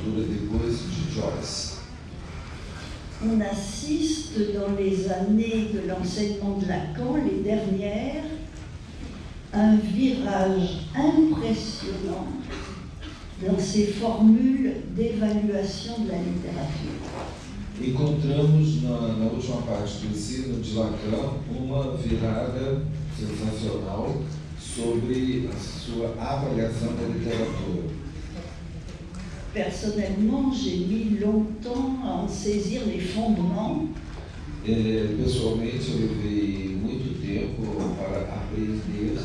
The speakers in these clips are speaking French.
literatura depois de Joyce. On assiste dans les années de l'enseignement de Lacan, les dernières, à un virage impressionnant dans ces formules d'évaluation de la littérature. Encontramos na última parte do ensino de Lacan uma virada sensacional sobre a sua avaliação da literatura. Personnellement, j'ai mis longtemps à en saisir les fondements. Pessoalmente, eu levei muito tempo para aprender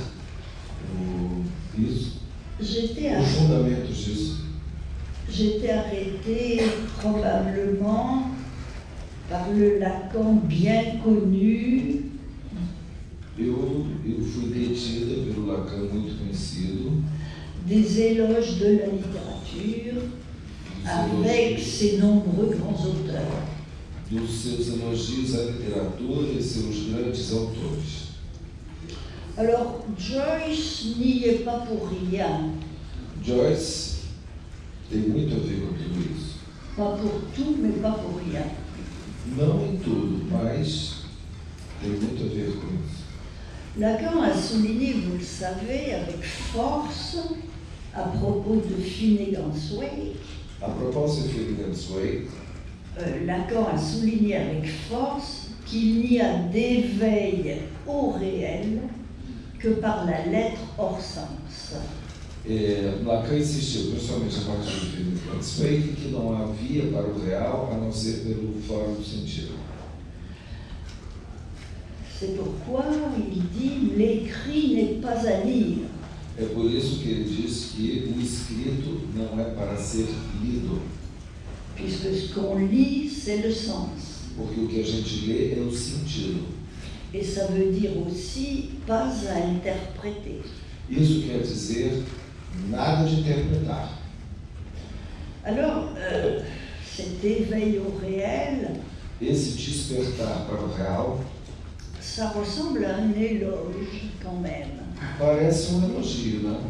isso, os fundamentos disso. J'étais arrêtée probablement par le Lacan bien connu. Eu fui detida pelo Lacan muito conhecido. Des éloges de la littérature avec ses nombreux grands auteurs. Dos seus elogios à literatura e seus grandes autores. Alors, Joyce n'y est pas pour rien. Joyce tem muito a ver com tudo isso. Pas pour tout, mais pas pour rien. Não em tudo, mas tem muito a ver com isso. Lacan a souligné, vous le savez, avec force, à propos de Finnegan's Wake. A propósito de Finnegan's Wake, Lacan a souligné avec force qu'il n'y a d'éveil au réel que par la lettre hors sens. Lacan insistiu, principalmente a partir de Finnegan's Wake, que não havia para o real a não ser pelo fora do sentido. C'est pourquoi il dit « l'écrit n'est pas à lire ». É por isso que ele diz que o escrito não é para ser lido. Puisque ce qu'on lit, c'est le sens. Porque o que a gente lê é o sentido. Et ça veut dire aussi pas à interpréter. Isso quer dizer nada de interpretar. Alors, cet éveil au réel, Esse despertar para o real, ça ressemble à un éloge quand même. parece elogio, não?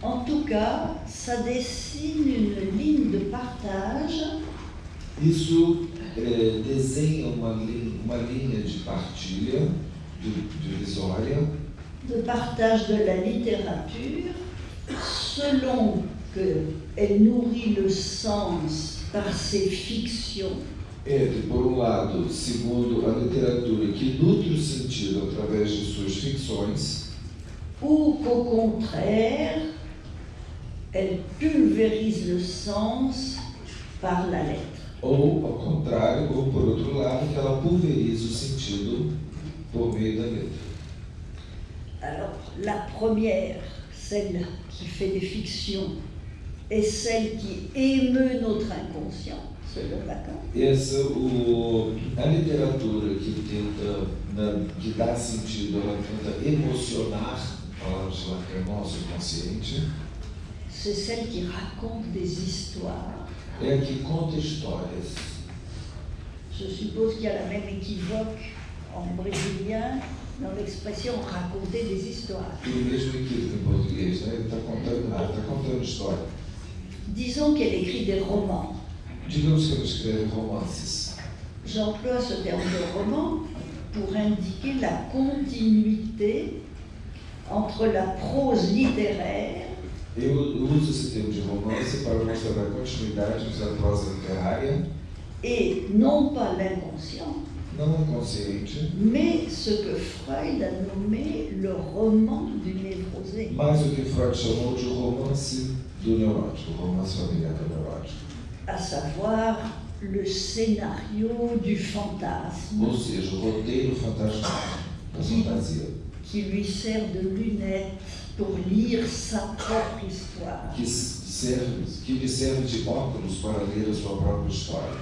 En tout cas, ça dessine une ligne de partage. Isso desenha uma linha de partilha, divisória, de partage de la littérature, selon qu'elle nourrit le sens par ses fictions. Entre, por um lado, segundo a literatura que nutre o sentido através de suas ficções, Ou qu'au contraire, elle pulvérise le sens par la lettre. ou, ao contrário, ou por outro lado, que ela pulveriza o sentido por meio da letra. Alors, la première, celle qui fait des fictions, est celle qui émeut notre inconscient, selon Lacan. A literatura que tenta, que dá sentido, ela tenta emocionar, palavras de Lacan, nosso consciente. C'est celle qui raconte des histoires. É a que conta histórias. Je suppose qu'il y a la même équivoque en brésilien dans l'expression raconter des histoires. E o mesmo equívoco em português, né? Ele está contando história. Disons qu'elle écrit des romans. Digamos que ela escreve romances. J'emploie ce terme de roman pour indiquer la continuité entre la prose littéraire Eu uso esse termo de romance para mostrar a continuidade da prosa literária. et non pas l'inconscient, Não inconsciente, mais ce que Freud a nommé le roman du névrosé. mas o que Freud chamou de romance do neurótico, romance familiar do neurótico. À savoir le scénario du fantasme Ou seja, o roteiro fantasmático da fantasia, qui lui sert de lunette pour lire sa propre histoire que lhe serve de óculos para ler a sua própria história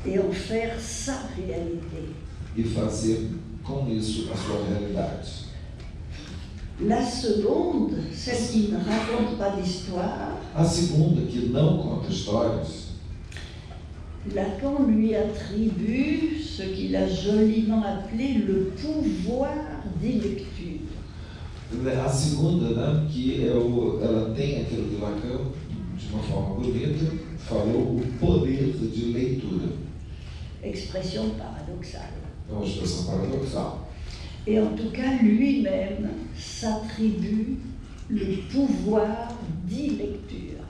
et en faire sa réalité. e fazer com isso a sua realidade. La seconde, celle qui ne raconte pas d'histoire, A segunda, que não conta histórias, Lacan lui attribue ce qu'il a joliment appelé le pouvoir des lectures. a segunda, né, que ela tem aquilo que Lacan de uma forma bonita, falou o poder de leitura. Expression paradoxale. É uma expressão paradoxal. Et en tout cas, lui-même s'attribue le pouvoir d'e-lecture.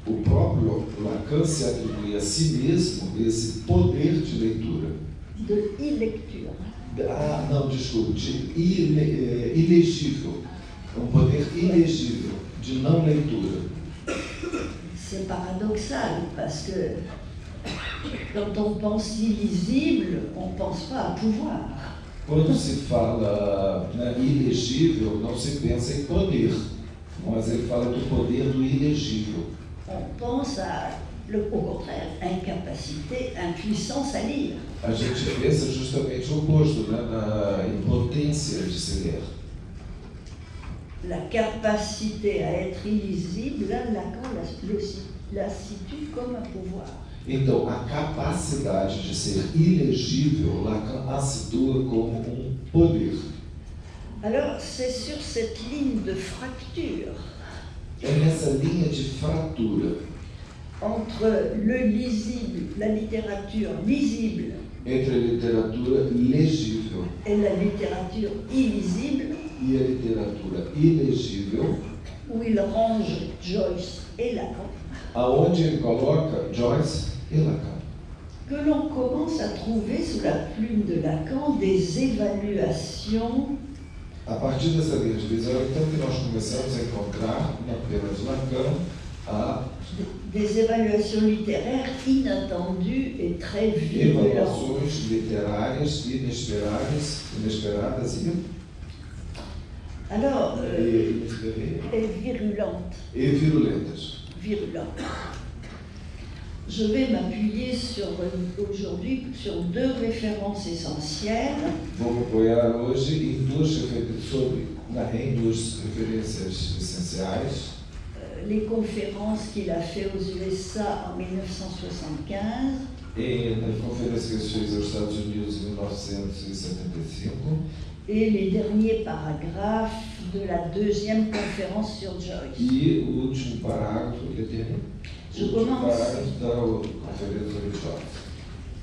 O próprio Lacan se atribui a si mesmo esse poder de leitura. De e-lecture. Ah, não, desculpe, de ilegível. Um poder ilegível, de não leitura. C'est paradoxal parce que quand on pense illisible, on ne pense pas à pouvoir. Quando se fala ilegível, não se pensa em poder, mas ele fala do poder do ilegível. On pense au contraire, incapacité, impuissance à lire. A gente pensa justamente o oposto, na impotência de se ler. La capacité à être illisible, là, Lacan la situe comme un pouvoir. Então, a capacidade de ser ilegível, Lacan a situa como poder. Alors, c'est sur cette ligne de fracture É nessa linha de fratura entre le lisible, la littérature lisible, entre a literatura legível et la littérature illisible, e a literatura ilegível, où il range Joyce et Lacan, aonde ele coloca Joyce e Lacan. que l'on commence à trouver sous la plume de Lacan des évaluations A partir dessa linha de visão, então, que nós começamos a encontrar na pena de Lacan des évaluations littéraires inattendues et très virulentes. evaluações literárias inesperadas Alors, e virulentes. e virulentas. Virulentes. Je vais m'appuyer aujourd'hui sur deux références essentielles. Vou me apoiar hoje em duas referências essenciais. Les conférences qu'il a fait aux USA en 1975 E na conferência que ele fez aos Estados Unidos em 1975 et les derniers paragraphes de la deuxième conférence sur Joyce. e o último parágrafo que tem. Je commence.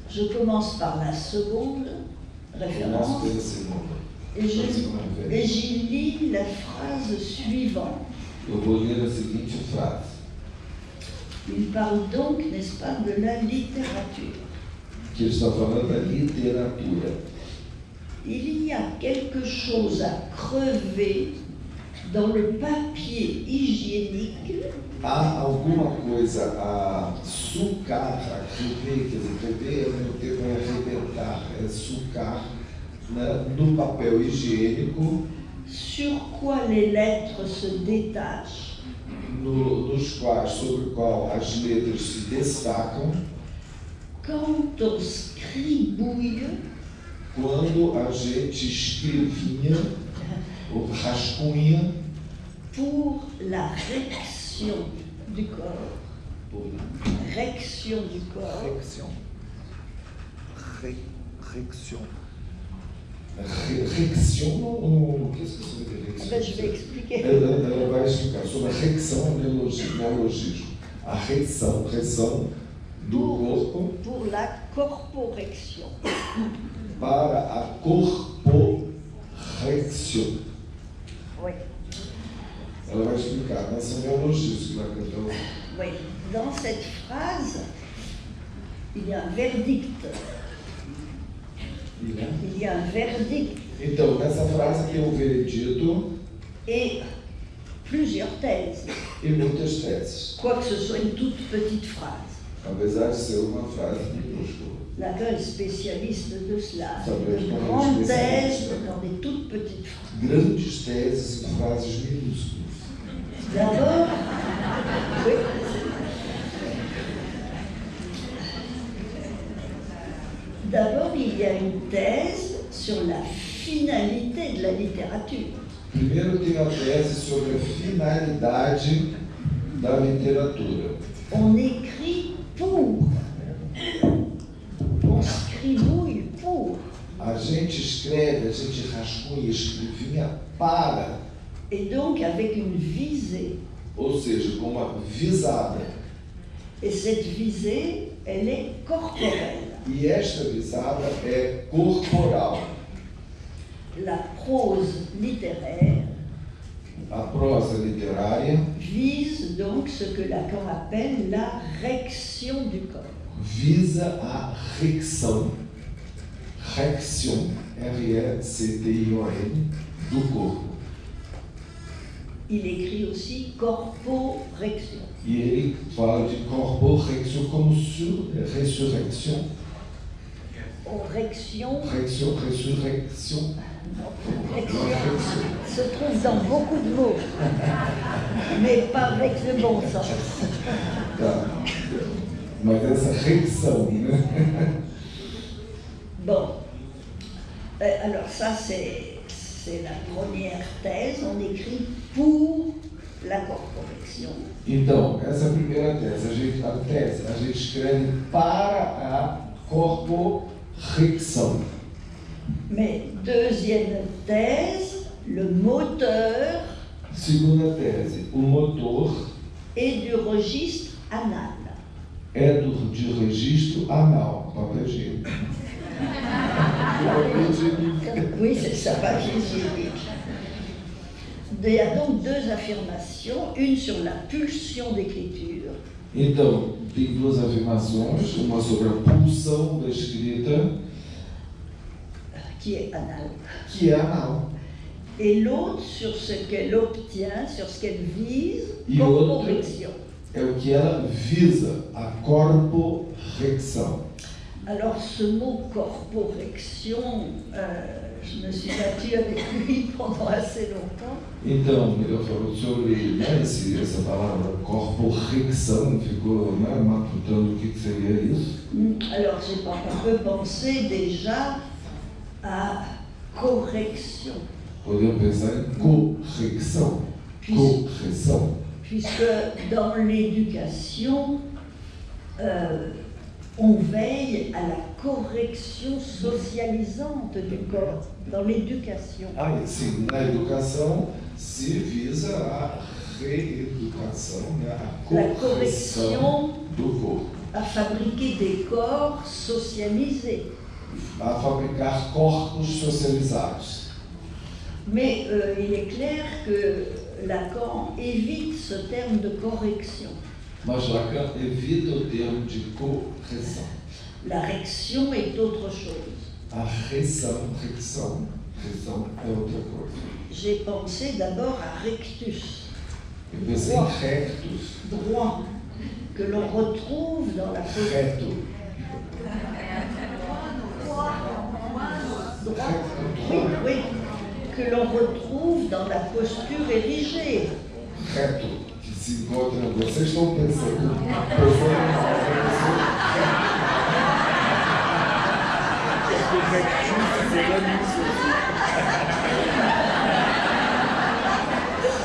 Je commence par la seconde référence et j'y lis la phrase suivante. Eu vou ler a seguinte frase. Il parle donc, n'est-ce pas, de la littérature. Que ele está falando da literatura. Il y a quelque chose à crever dans le papier hygiénique. Há alguma coisa a sucar, a crever, quer dizer, crever ao mesmo tempo é arrebentar, é sucar no papel higiênico, Sur quoi les lettres se détachent, sobre o qual as letras se destacam, quand on scribouille, quando a gente escrevinha ou rascunha pour la réaction du corps. Réaction du corps. Réaction. Qu'est-ce que ça veut dire réaction? Je vais expliquer. Ela vai explicar sobre a reação, neologismo. A reação do corpo pour la corporection. para a corporection. Oui. Ela vai explicar, mas são neologismos que Lacan está usando. Oui. Dans cette phrase, il y a un verdict. Il y a un verdict Então, nessa frase tem um veredito et plusieurs thèses, e muitas teses. quoique ce soit une toute petite phrase. Apesar de ser uma frase minúscula. Lacan est spécialiste de cela, Ça veut dire de qu'on est grandes spécialiste. thèses dans des toutes petites phrases. Grandes teses em frases minúsculas. D'abord, oui. D'abord, il y a une thèse sur la finalité de la littérature. Primeiro tem a tese sobre a finalidade da literatura. On écrit pour. On scribouille pour. A gente escreve, a gente rascunha, escrevinha para, Et donc avec une visée. ou seja, com uma visada. Et cette visée, elle est corporelle. E esta visada é corporal. La prose littéraire A prosa literária vise donc ce que Lacan appelle la rection du corps. visa a recção, R-E-C-T-I-O-N, do corpo. Il écrit aussi corporection. E ele fala de corporexio como ressurreição. Rection, Ressurreição. rection se trouve dans beaucoup de mots, mais pas avec le bon sens. Tá. Mas essa recção, né? Bon, alors ça c'est la première thèse, on écrit pour la corporection. Então, essa é a primeira tese. A gente escreve para a corporexão. Mais deuxième thèse, le moteur Segunda tese, o motor est du registre anal. é de registro anal, papel higiênico. Oui, c'est ça, pas hygiénique. Il y a donc deux affirmations, une sur la pulsion d'écriture, Então, tem duas afirmações, uma sobre a pulsão da escrita, qui est anale, que é anal, et l'autre sur ce qu'elle obtient, sur ce qu'elle vise, E outra- corporection. é o que ela visa, a corporexão. Alors ce mot corporection, je me suis battue avec lui pendant assez longtemps. Então, ele falou sobre essa palavra corporexão, ficou matutando o que seria isso. Alors on peut penser déjà à correction, Podemos pensar em correção, correção. puisque dans l'éducation, on veille à la correction socialisante du corps, dans l'éducation. Ah, e sim, na educação se visa a reeducação, né? A La correção correction do corpo, à fabriquer des corps socialisés. a fabricar corpos socializados. Mais il est clair que Lacan évite ce terme de correction. Mas Lacan evita o termo de correção. La rection est autre chose. A recção é outra coisa. J'ai pensé d'abord à rectus, Eu pensei em rectus, droit, que l'on retrouve dans la posture. reto, Oui, oui, que l'on retrouve dans la posture érigée. reto, que se encontra, vocês estão pensando numa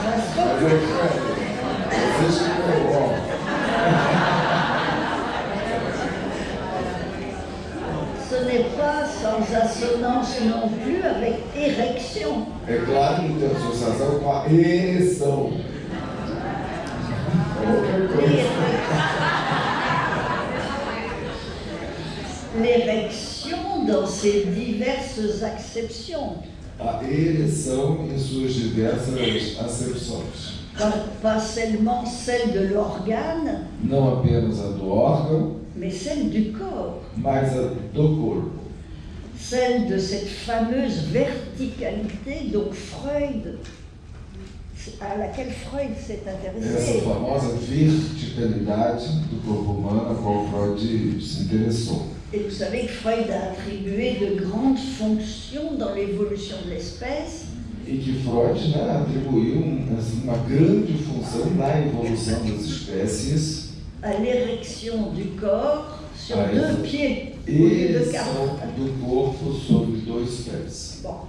mas eu quero, vocês que ó, Ce n'est pas sans assonance non plus avec érection. é claro que não tem associação com a ereção. É outra coisa. L'érection dans ses diverses acceptions, A ereção em suas diversas acepções. pas seulement celle de l'organe, Não apenas a do órgão, mais celle du corps, mas a do corpo. celle de cette fameuse verticalité dont à laquelle Freud s'est Essa intéressé. famosa verticalidade do corpo humano a qual Freud se interessou. Et vous savez que Freud a attribué de grandes fonctions dans l'évolution de l'espèce E que Freud atribuiu uma grande função na evolução das espécies à l'érection du corps sur Ah, deux isso. pieds au lieu de ereção quatre. do corpo sobre dois pés. Bon.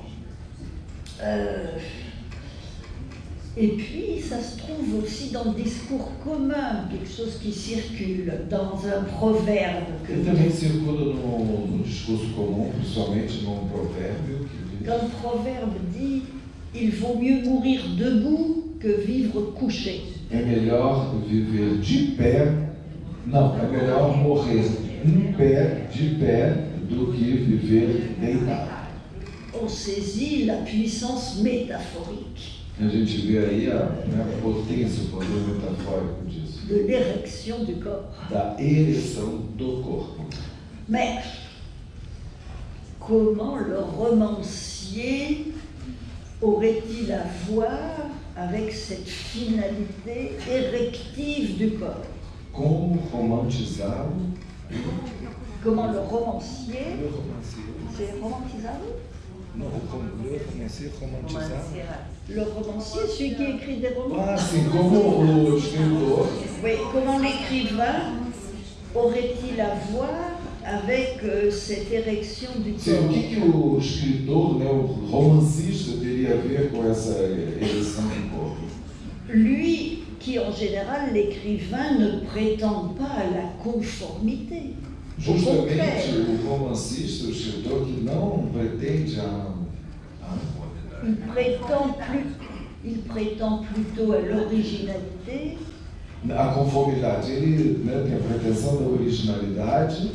Et puis, ça se trouve aussi dans le discours commun, quelque chose qui circule dans un proverbe. Que Ele também circula no discurso comum, principalmente num provérbio que diz: quand le proverbe dit « Il vaut mieux mourir debout que vivre couché é melhor viver de pé Não, é melhor morrer de pé, do que viver deitado. On saisit la puissance métaphorique A gente vê aí a potência, o poder metafórico disso, de l'érection du corps. da ereção do corpo. Mais comment le romancier aurait-il à voir avec cette finalité érective du corps? Como romantizá-lo? Comment le romancier, Le romancier. c'est romantisable? Não, le romancier, romantizar. Le romancier, celui qui écrit des romans. Ah, sim, como o escritor. Oui, comment l'écrivain aurait-il à voir avec cette érection du Sim, o corps? que o escritor, né, o romancista, teria a ver com essa ereção do corpo? Lui qui, en général, l'écrivain ne prétend pas à la conformité. Au contraire, Justamente o romancista, o escritor, que não pretende il prétend plutôt à l'originalité a conformidade. Ele, né, tem a pretensão da originalidade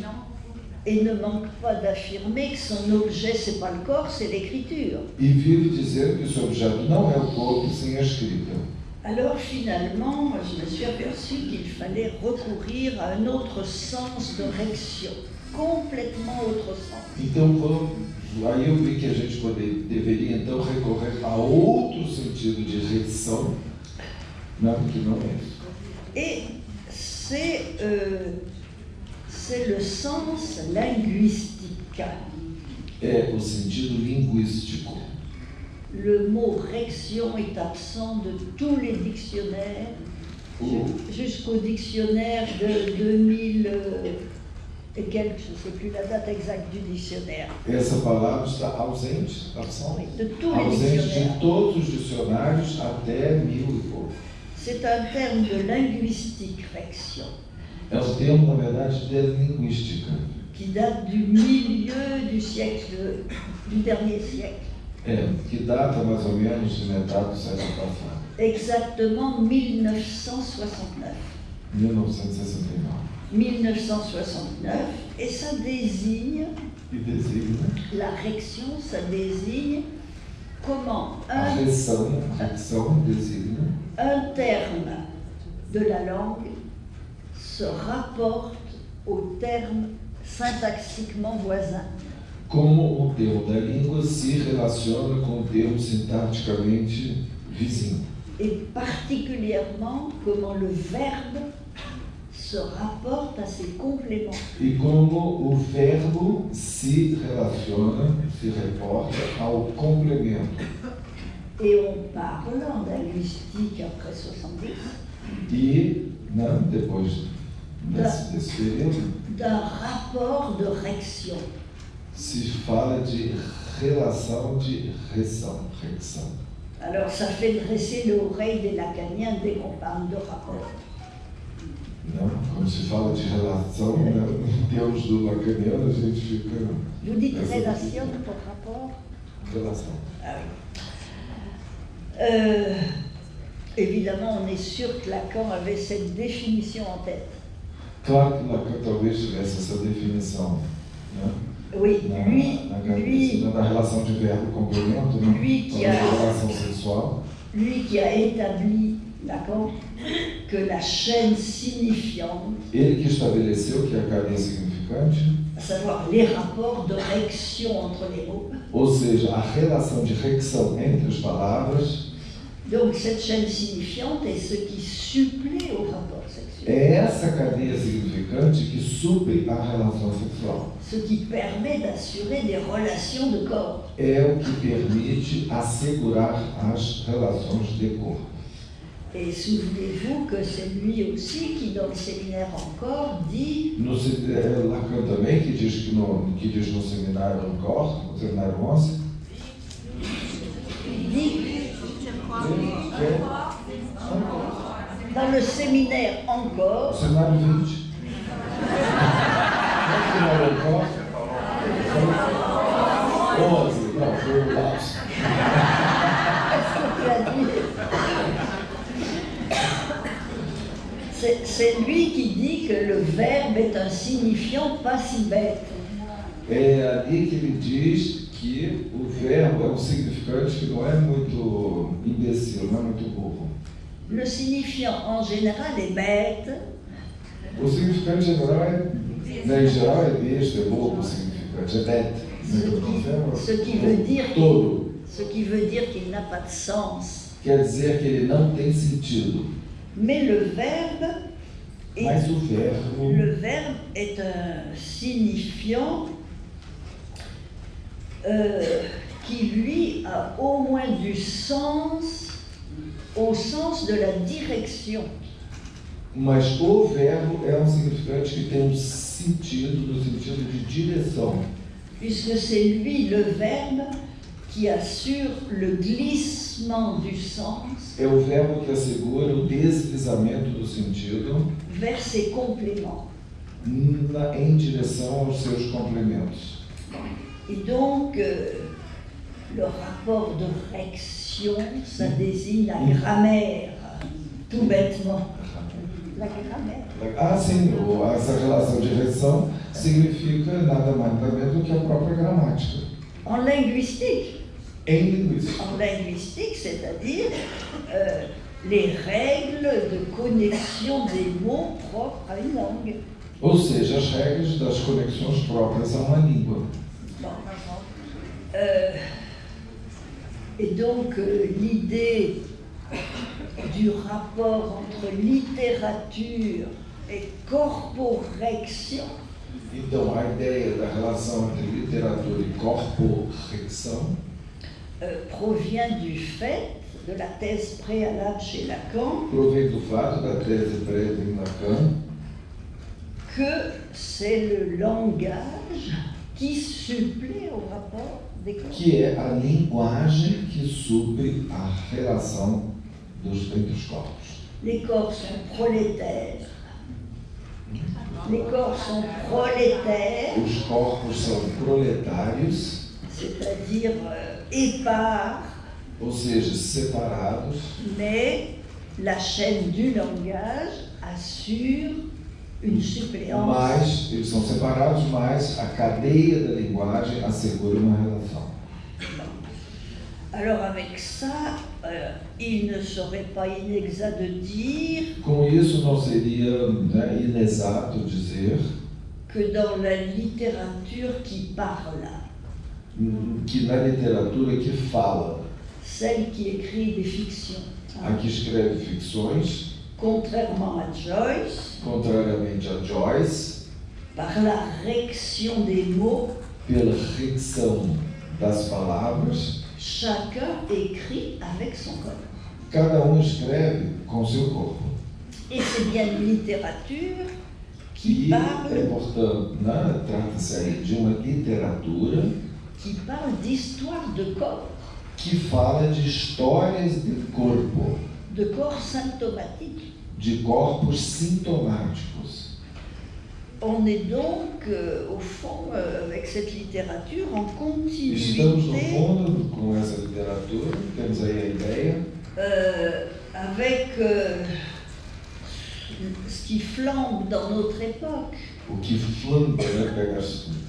et ne manque pas d'affirmer que son objet, c'est pas le corps, c'est l'écriture. e vive dizendo que o seu objeto não é o corpo sem a escrita. Alors finalement, je me suis aperçue qu'il fallait recourir à un autre sens de réaction, complètement autre sens. Então, aí eu vi que a gente deveria então recorrer a outro sentido de reação, não, que não é isso. Et c'est le sens linguistique. É o sentido linguístico. Le mot réaction est absent de tous les dictionnaires, jusqu'au dictionnaire de 2000 et quelques, je ne sais plus la date exacte du dictionnaire. Essa palavra está ausente, absent, De tous les ausente dictionnaires. de todos os dicionários até 1000 e pouco. C'est un terme de linguistique, réaction, É um termo, na verdade, de linguística, qui date du milieu du siècle, du dernier siècle. que data mais ou menos de metade do século passado, Exactement 1969. 1969. 1969, et ça désigne, E designa la réaction, ça désigne comment a reação designa un terme de la langue se rapporte au terme syntaxiquement voisin. como o termo da língua se relaciona com o termo sintaticamente vizinho. Et particulièrement comment le verbe se rapporte à ses compléments. E como o verbo se relaciona, se reporta ao complemento. Et on parle en linguistique après 70 E, né, depois desse período, d'un rapport de réaction. se fala de relação de reação. Alors ça fait dresser l'oreille des lacaniens dès qu'on parle de rapport. Não? Quando se fala de relação, né, em termos do lacaniano, a gente fica... Vous dites relation pour rapport? Relação. Ah oui. Évidemment, on est sûr que Lacan avait cette définition en tête. Claro que Lacan talvez tivesse essa definição, né? Oui, Na cabeça, da relação de verbo-complemento, né? Da relação sexual. Lui qui a établi, Lacan, que la chaîne signifiante, Ele que estabeleceu que a cadeia significante, à savoir les rapports de réaction entre les mots, ou seja, a relação de reação entre as palavras, donc cette chaîne signifiante est ce qui supplée au rapport sexuel, é essa cadeia significante que supre a relação sexual. ce qui permet d'assurer des relations de corps. É o que permite assegurar as relações de corpo. Et souvenez-vous que c'est lui aussi qui, dans le séminaire encore, dit Lacan também, que diz no seminário Encore, no seminário 11, dans le séminaire no encore, seminário 20, no seminário Encore, 11, não, foi o lapso. qu'est-ce que tu as dit? C'est lui qui dit que le verbe est un signifiant pas si bête. É ali que ele diz que o verbo é um significante que não é muito imbecil, não é muito burro. Le signifiant en général est bête. O significante geral em geral é besta, é bobo, o significante é bête. Ce qui veut dire Todo. Ce qui veut dire qu'il n'a pas de sens. Quer dizer que ele não tem sentido. Mais le verbe Mas o verbo est un signifiant qui lui a au moins du sens, au sens de la direction. Mas o verbo é um significante que tem um sentido, no sentido de direção. Puisque c'est lui, le verbe, qui assure le glissement du sens. É o verbo que assegura o deslizamento do sentido vers ses compléments. Em direção aos seus complementos. Et donc, le rapport de réaction, ça désigne la grammaire, tout bêtement. La grammaire. Ah, sim, essa relação de reação significa nada mais nada menos do que a própria gramática. En linguistique. Em linguística. En linguistique, c'est-à-dire les règles de connexion des mots propres à une langue. Ou seja, as regras das conexões próprias a uma língua. Et donc, l'idée du rapport entre littérature et corporection. Então, a ideia da relação entre literatura e corporeção provient du fait de la thèse préalable chez Lacan. Provém do fato da tese prévia em Lacan que c'est le langage qui supplée au rapport des corps. Que é a linguagem que supre a relação entre os corpos. Les corps sont prolétaires. Les corps sont prolétaires. Os corpos são proletários, c'est-à-dire épars, ou seja, separados, mais la chaîne du langage assure une suppléance. Mas eles são separados, mas a cadeia da linguagem assegura uma relação. Alors avec ça, il ne serait pas inexact de dire Com isso não seria inexato dizer que dans la littérature qui parle, que na literatura que fala, celle qui écrit des fictions, a que escreve ficções, contrairement à Joyce, contrariamente a Joyce, par la réaction des mots, pela ricção das palavras, chacun écrit avec son corps. Cada escreve com seu corpo. Et c'est bien une littérature qui E parle, portanto, trata-se aí de uma literatura qui parle d'histoire de corps, que fala de histórias de corpo, de corps symptomatiques. de corpos sintomáticos. On est donc, au fond, avec cette littérature, en Estamos, no continuité fundo, com essa literatura, temos aí a ideia, avec ce qui flambe dans notre époque, o que flamba, pega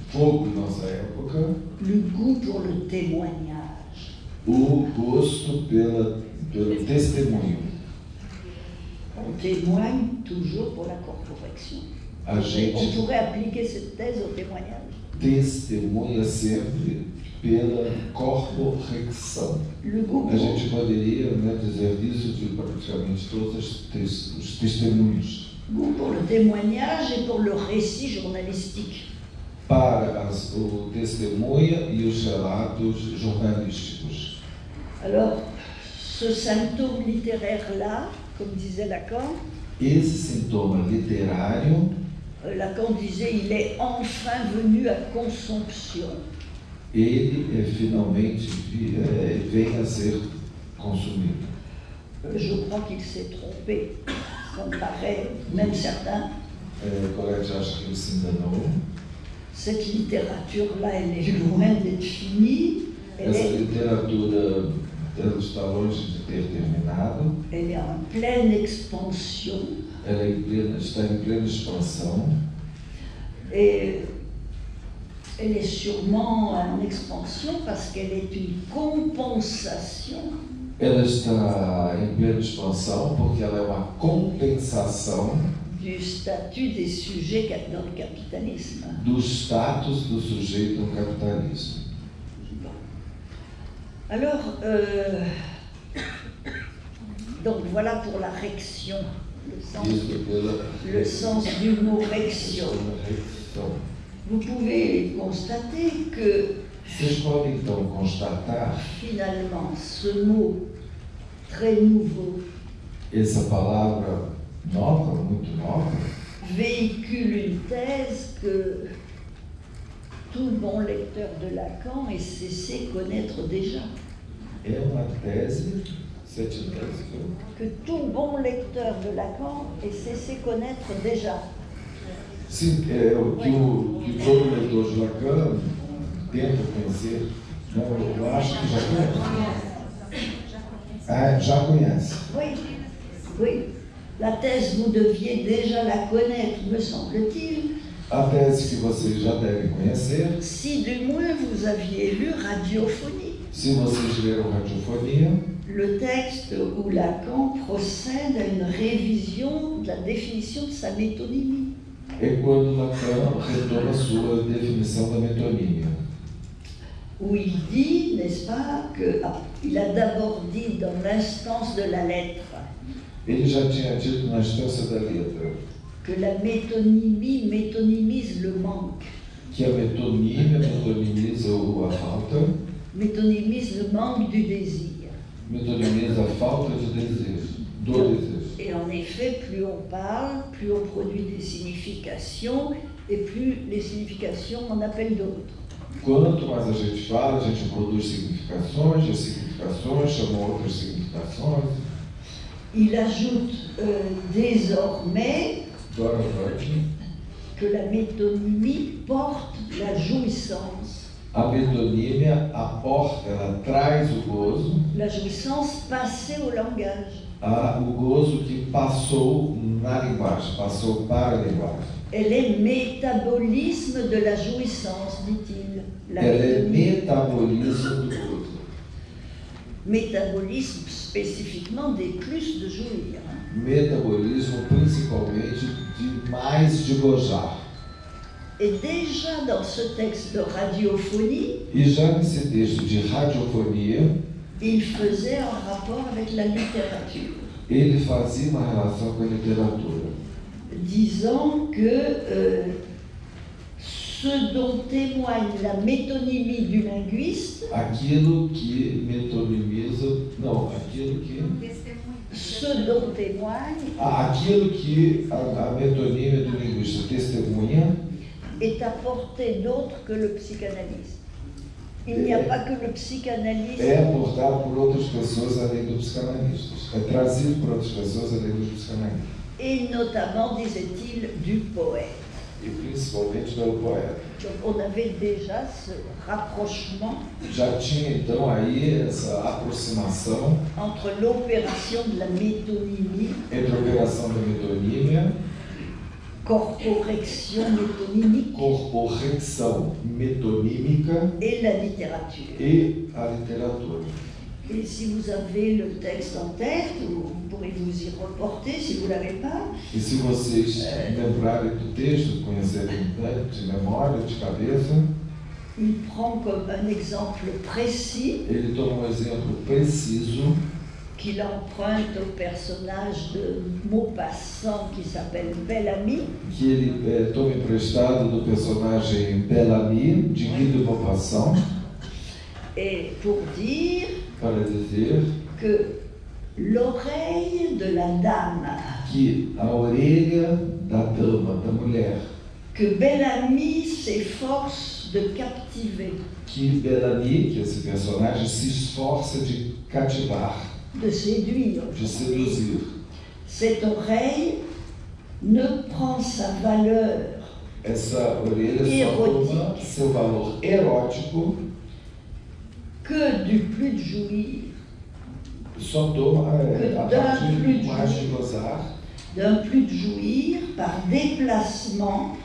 fogo na nossa época, le goût pour le témoignage. o gosto pelo testemunho. On témoigne toujours pour la corporection. A On gente pourrait appliquer cette thèse au témoignage. testemunha sempre pela corporeção. Le goût A gente poderia dizer isso de praticamente todos os testemunhos. pour le témoignage et pour le récit journalistique. Para o testemunha e os relatos jornalísticos. Alors, ce symptôme littéraire-là, comme disait Lacan, Esse sintoma literário, Lacan disait, il est enfin venu à consomption. ele finalmente vem a ser consumido. Je crois qu'il s'est trompé, ça me paraît, même certain. Colette acha que ele se enganou. Cette littérature-là, elle est loin d'être finie. Essa literatura ela está longe de ter terminado. Elle est en pleine expansion. está em plena expansão. Et elle est sûrement en expansion parce qu'elle est une compensation Ela está em plena expansão porque ela é uma compensação du statut des sujets dans le capitalisme. do status do sujeito no capitalismo. Alors, donc voilà pour la réction, le sens du mot réction. Vous pouvez constater que Vocês podem então constatar finalement ce mot très nouveau essa palavra nova, muito nova, véhicule une thèse que tout bon lecteur de Lacan est censé connaître déjà. é uma tese, sete tese, Que tout bon lecteur de Lacan est censé connaître déjà. sim, que todo leitor de Lacan tenta conhecer. Não, eu acho que já conhece. Ah, já conhece. Oui, oui. La thèse, vous deviez déjà la connaître, me semble-t-il, A tese que vocês já devem conhecer, si du moins vous aviez lu Radiophonie, se vocês leram Radiofonia, le texte où Lacan procède à une révision de la définition de sa métonymie. é quando Lacan retoma a sua definição da metonímia. Où il dit, n'est-ce pas, il a d'abord dit dans l'instance de la lettre Ele já tinha dito na instância da letra que la métonymie métonymise le manque, que a metonímia metonimiza a falta, métonymise le manque du désir. metonimiza a falta de desejo, do desejo. Et en effet, plus on parle, plus on produit des significations, et plus les significations en appellent d'autres. Quanto mais a gente fala, a gente produz significações, e as significações chamam outras significações. Il ajoute désormais Doravante, que la métonymie porte la jouissance. a metonímia aporta, ela traz o gozo, La jouissance passée au langage. o gozo que passou na linguagem, passou para a linguagem. Elle est métabolisme de la jouissance, dit-il. La Ela é métonymie. metabolismo do gozo. Métabolisme spécifiquement des plus de jouir. Metabolismo principalmente de mais de gozar. Et déjà dans ce texte de Radiophonie, E já nesse texto de radiofonia, il faisait un rapport avec la littérature, ele fazia uma relação com a literatura, disant que ce dont témoigne la métonymie du linguiste, aquilo que metonimiza, não, aquilo que ce dont témoigne aquilo que a metonímia do linguista testemunha est à portée d'autre que le psychanalyste. Il n'y a pas que le psychanalyste é aportado por outras pessoas além dos psicanalistas, é trazido por outras pessoas além dos psicanalistas, et notamment, disait-il, du poète. e principalmente pelo poeta. Donc on avait déjà ce rapprochement Já tinha então aí essa aproximação entre l'opération de la métonymie, entre a operação da metonímia, corporection métonymique, corporeção metonímica et la littérature. e a literatura. Et si vous avez le texte en tête, vous pourrez vous y reporter si vous ne l'avez pas. E se vocês lembrarem do texto, conhecerem de memória, de cabeça, Il prend comme un exemple précis ele toma um exemplo preciso qu'il emprunte au personnage de Maupassant qui s'appelle Bel-Ami, que ele toma emprestado do personagem Bel-Ami, de Guy de Maupassant, et pour dire para dizer que l'oreille de la dame que a orelha da dama, da mulher, que Bel-Ami s'efforce de captiver, que Bel-Ami, que esse personagem, se esforça de cativar, de séduire. de seduzir. Cette oreille ne prend sa valeur Essa orelha só Erótica. toma seu valor erótico, que du plus de jouir, só toma a Que partir dá de mais de gozar, d'un plus de jouir par déplacement.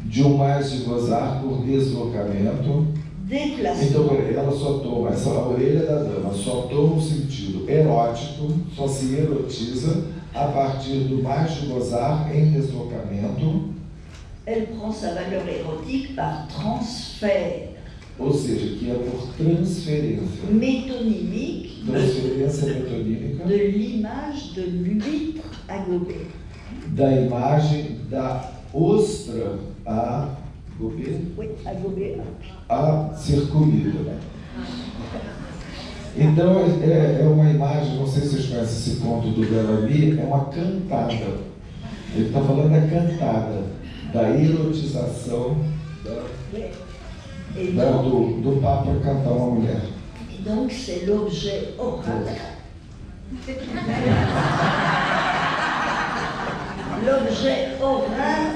De mais de gozar por deslocamento. Então ela só toma, a orelha da dama só toma um sentido erótico, só se erotiza a partir do mais de gozar em deslocamento. Elle prend sa valeur érotique par transfert. Ou seja, que é por transferência. Métonymique. Transferência metonímica. De l'image de l'huître à gober. Da imagem da ostra a gober? Oui, à gober. A ser comida. Então é uma imagem, não sei se vocês conhecem esse conto do Bellamy, é uma cantada. Ele está falando da cantada, da erotização do papo para cantar uma mulher. Donc c'est l'objet oral. L'objet oral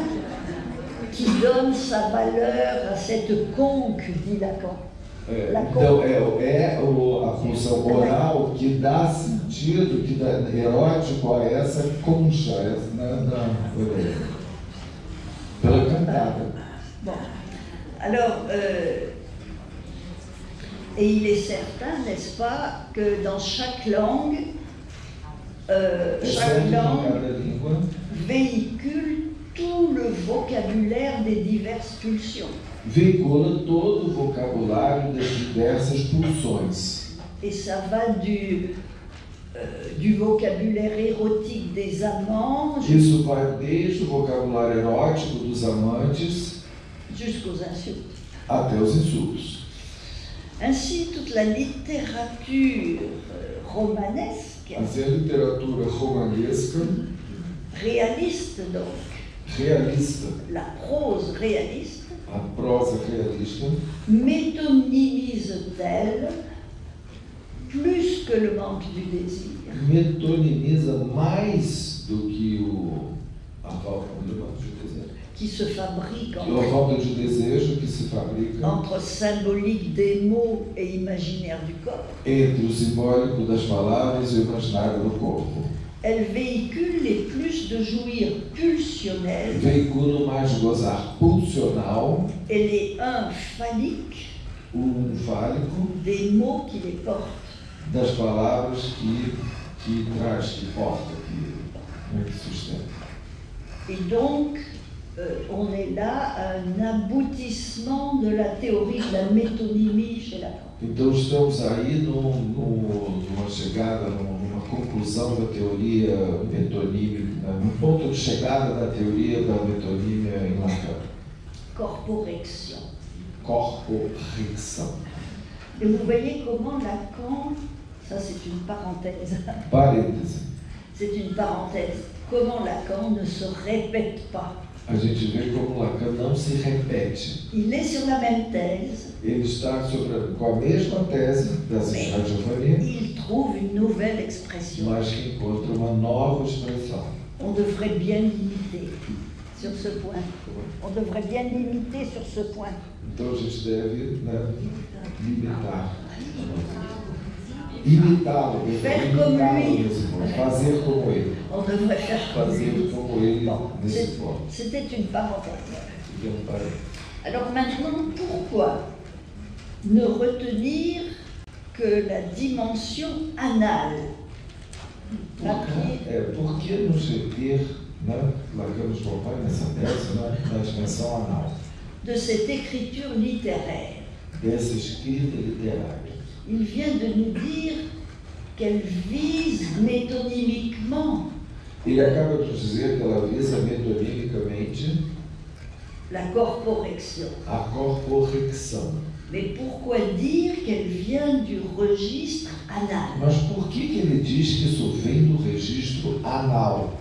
qui donne sa valeur à cette conque, dit Lacan. Então a função oral que dá sentido, que dá erótico a essa concha, pela cantada. Bon, alors, et il est certain, n'est-ce pas, que dans chaque langue véhicule tout le vocabulaire des diverses pulsions. Veicula todo o vocabulário das diversas pulsões. Et ça va du vocabulaire érotique des amants. Isso vai desde o vocabulário erótico dos amantes jusqu'aux insultes. Até os insultos. Ainsi, toute la littérature romanesque, assim, a literatura romanesca, réaliste donc, realista, la prose réaliste, a prosa realista, métonymise-t-elle plus que le manque du désir? Metonimiza mais do que a falta de desejo. Qui se fabrique a falta de desejo que se fabrica entre symbolique des mots et imaginaire du corps. Entre o simbólico das palavras e o imaginário do corpo. Elle véhicule les plus de jouir pulsionnel. Veicula mais gozar pulsional. Et les phalliques. Fálico. Des mots qui les portent. Das palavras que traz, que porta, que sustenta. Et donc, on est là à un aboutissement de la théorie de la métonymie chez Lacan. Então estamos aí numa chegada, numa conclusão da teoria metonímica, num ponto de chegada da teoria da metonímia em Lacan. Corporection. Corporection. Et vous voyez comment Lacan, ça c'est une parenthèse. Parêntese. C'est une parenthèse. Comment Lacan ne se répète pas. A gente vê como Lacan não se repete. Il est sur la même thèse. Ele está com a mesma tese dessa radiofania. Il trouve une nouvelle expression. Mas que encontra uma nova expressão. On devrait bien l'imiter sur ce point. On devrait bien l'imiter sur ce point. Então a gente deve limitar. Imitá-lo, fazer como ele. On devrait faire fazer como ele nesse ponto. C'était une parenthèse. Alors maintenant, pourquoi ne retenir que la dimension anale? Por que nos reter, Lacan nos propõe nessa tese, na dimensão anal? De cette écriture littéraire. Dessa escrita literária. Il vient de nous dire qu'elle vise métonymiquement. Ele acaba de dizer que ela visa metonimicamente la corporection. A corporeção. Mais pourquoi dire qu'elle vient du registre anal? Mas por que ele diz que isso vem do registro anal?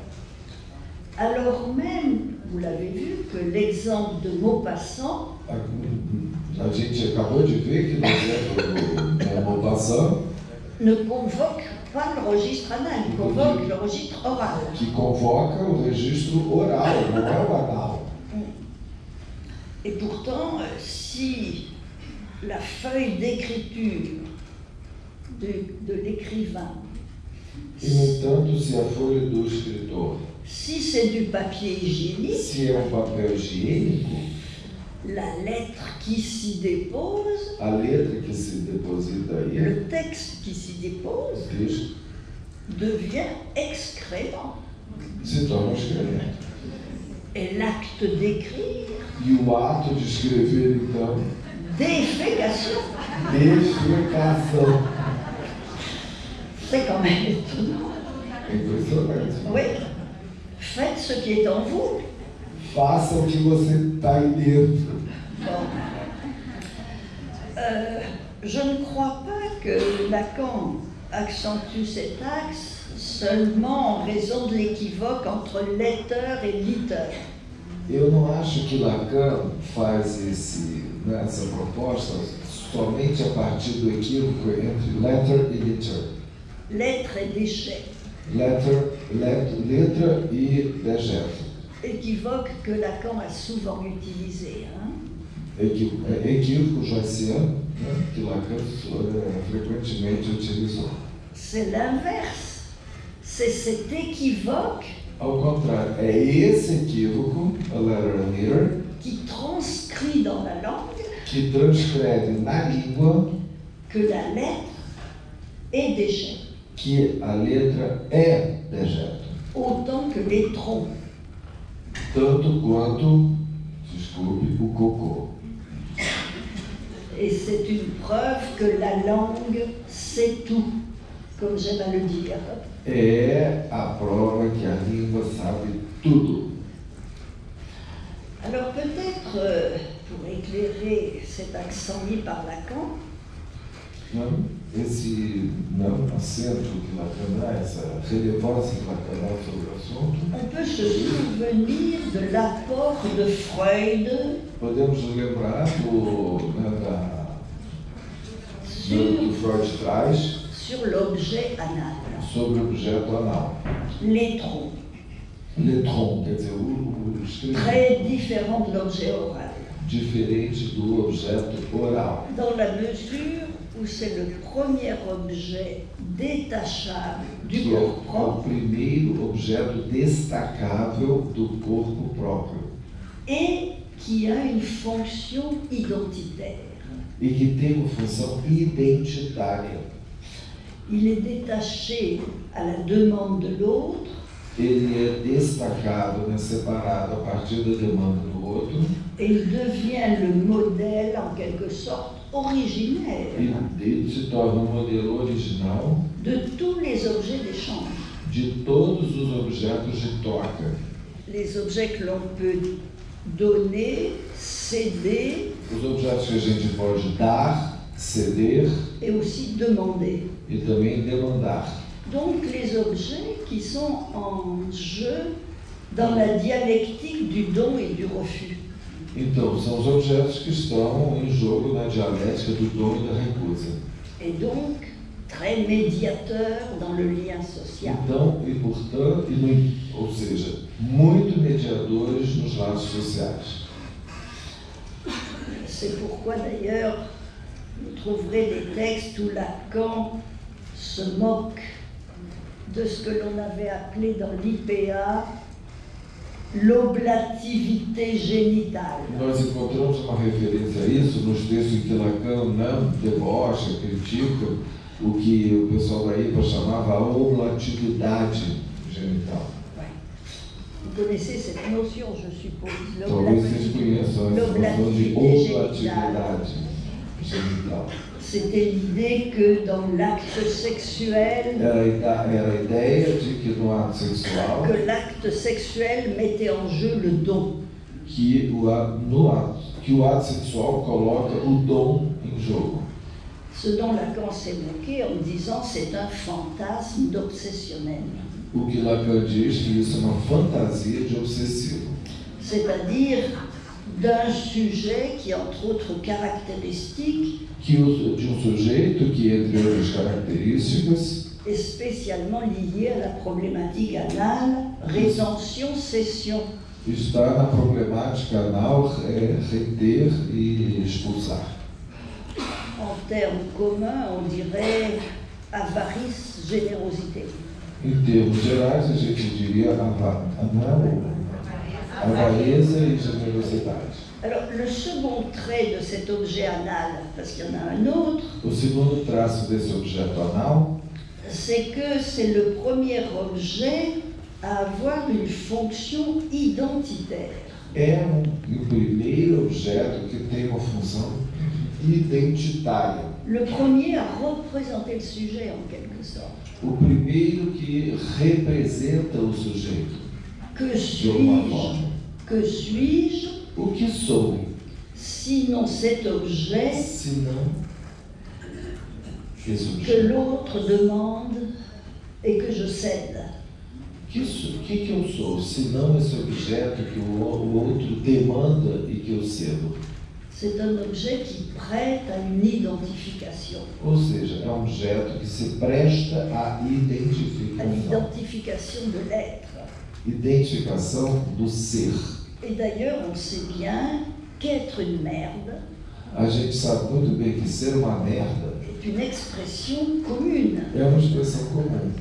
Alors même, vous l'avez vu, que l'exemple de Maupassant, a gente acabou de ver que no exemplo do Maupassant ne convoque pas le registre anal, il convoque le registre oral. Que convoca o registro oral, não é o anal. Et pourtant, si la feuille d'écriture de l'écrivain E, no entanto, se a folha do escritor Si c'est du papier hygiénique, se é papel higiênico, la lettre qui s'y dépose, a letra que se deposita aí, le texte qui s'y dépose, o texto, devient excrément. se torna excremento. Et l'acte d'écrire, E o ato de escrever, então, défécation, defecação. c'est quand même étonnant. É impressionante. Oui, faites ce qui est en vous. Faça o que você está aí dentro. Bon. Je ne crois pas que Lacan accentue cet axe seulement en raison de l'équivoque entre lecteur et liteur. Eu não acho que Lacan faz essa proposta somente a partir do equívoco entre letter e liter. Lettre et déchet. Letra e dejeto. Équivoque que Lacan a souvent utilisé. Hein? Equívoco joyciano, né, que Lacan frequentemente utilizou. C'est l'inverse. C'est cet équivoque Ao contrário, é esse equívoco, a letter, qui transcrit dans la langue que transcreve na língua que la lettre est déchet, que a letra é dejeto. autant que l'étron. Tanto quanto, desculpe, o cocô. Et c'est une preuve que la langue sait tout, comme j'aime à le dire. É a prova que a língua sabe tudo. Alors peut-être, pour éclairer cet accent mis par Lacan, Esse acento que Lacan dá, essa relevância que Lacan dá sobre o assunto, on peut se souvenir de l'apport de Freud podemos lembrar do que Freud traz sur l'objet anal, sobre o objeto anal. l'étron, L'étron, quer dizer, o escrito, très différent de l'objet oral, diferente do objeto oral, dans la mesure où c'est le premier objet détachable du que é corps o propre primeiro objeto destacável do corpo próprio et qui a une fonction identitaire. e que tem uma função identitária. Il est détaché à la demande de l'autre Ele é destacado, né, separado a partir da demanda do outro et il devient le modèle en quelque sorte originaire e ele se torna um modelo original de tous les objets d'échange. de todos os objetos de troca. Les objets que l'on peut donner, céder Os objetos que a gente pode dar, ceder et aussi demander. e também demandar. Donc les objets qui sont en jeu dans la dialectique du don et du refus. Então, são os objetos que estão em jogo na dialética do dom e da recusa. Et donc très médiateur dans le lien social. Então, e portanto, ou seja, muito mediadores nos laços sociais. C'est pourquoi d'ailleurs vous trouverez des textes où Lacan se moque de ce que l'on avait appelé dans l'IPA l'oblativité génitale. Nós encontramos uma referência a isso nos textos em que Lacan não debocha, critica o que o pessoal da IPA chamava a oblatividade genital. Vous connaissez cette notion, je suppose, Talvez vocês conheçam essa noção de oblatividade genital. C'était l'idée que dans l'acte sexuel, Era a ideia de que no ato sexual, que l'acte sexuel mettait en jeu le don. que o ato sexual coloca o dom em jogo. Ce dont Lacan s'est moqué en disant c'est un fantasme d'obsessionnel. O que Lacan diz que isso é uma fantasia de obsessivo. C'est-à-dire d'un sujet qui, entre autres caractéristiques, De sujeito que, entre outras características, est spécialement lié à la problématique anale, rétention-cession. está na problemática anal reter e expulsar. En termes communs, on dirait avarice, générosité. Em termos gerais, a gente diria avareza et générosité. Alors, le second trait de cet objet anal, parce qu'il y en a un autre, o segundo traço desse objeto anal, c'est que c'est le premier objet à avoir une fonction identitaire. É o primeiro objeto que tem uma função identitária. Le premier à représenter le sujet, en quelque sorte. O primeiro que representa o sujeito. Que suis-je? Que suis-je? O que sou? Sinon cet objet Sinon esse objeto. Que l'autre demande et que je cède. O que eu sou? Senão esse objeto que o outro demanda e que eu cedo. C'est un objet qui prête à une identification. Ou seja, é um objeto que se presta à identificação. À l'identification de l'être. Identificação do ser. Et d'ailleurs, on sait bien qu'être une merde, a gente sabe muito bem que ser uma merda est une expression commune. É uma expressão comum.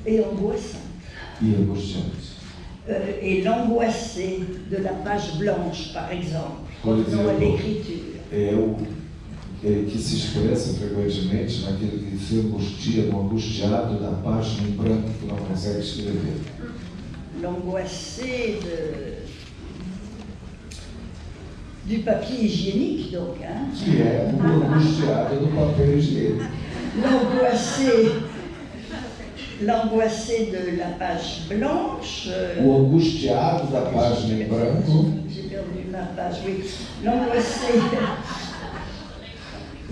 Et angoissante. E angustiante. Et l'angoissé de la page blanche, par exemple, revenons à l'écriture. É o que se expressa frequentemente naquele que se angustia, no angustiado da página em branco que não consegue escrever. L'angoissé du papier hygiénique, donc. Hein? Que é o angustiado do papel higiênico. L'angoissé de la page blanche. O angustiado da página em branco. J'ai perdu ma page, oui.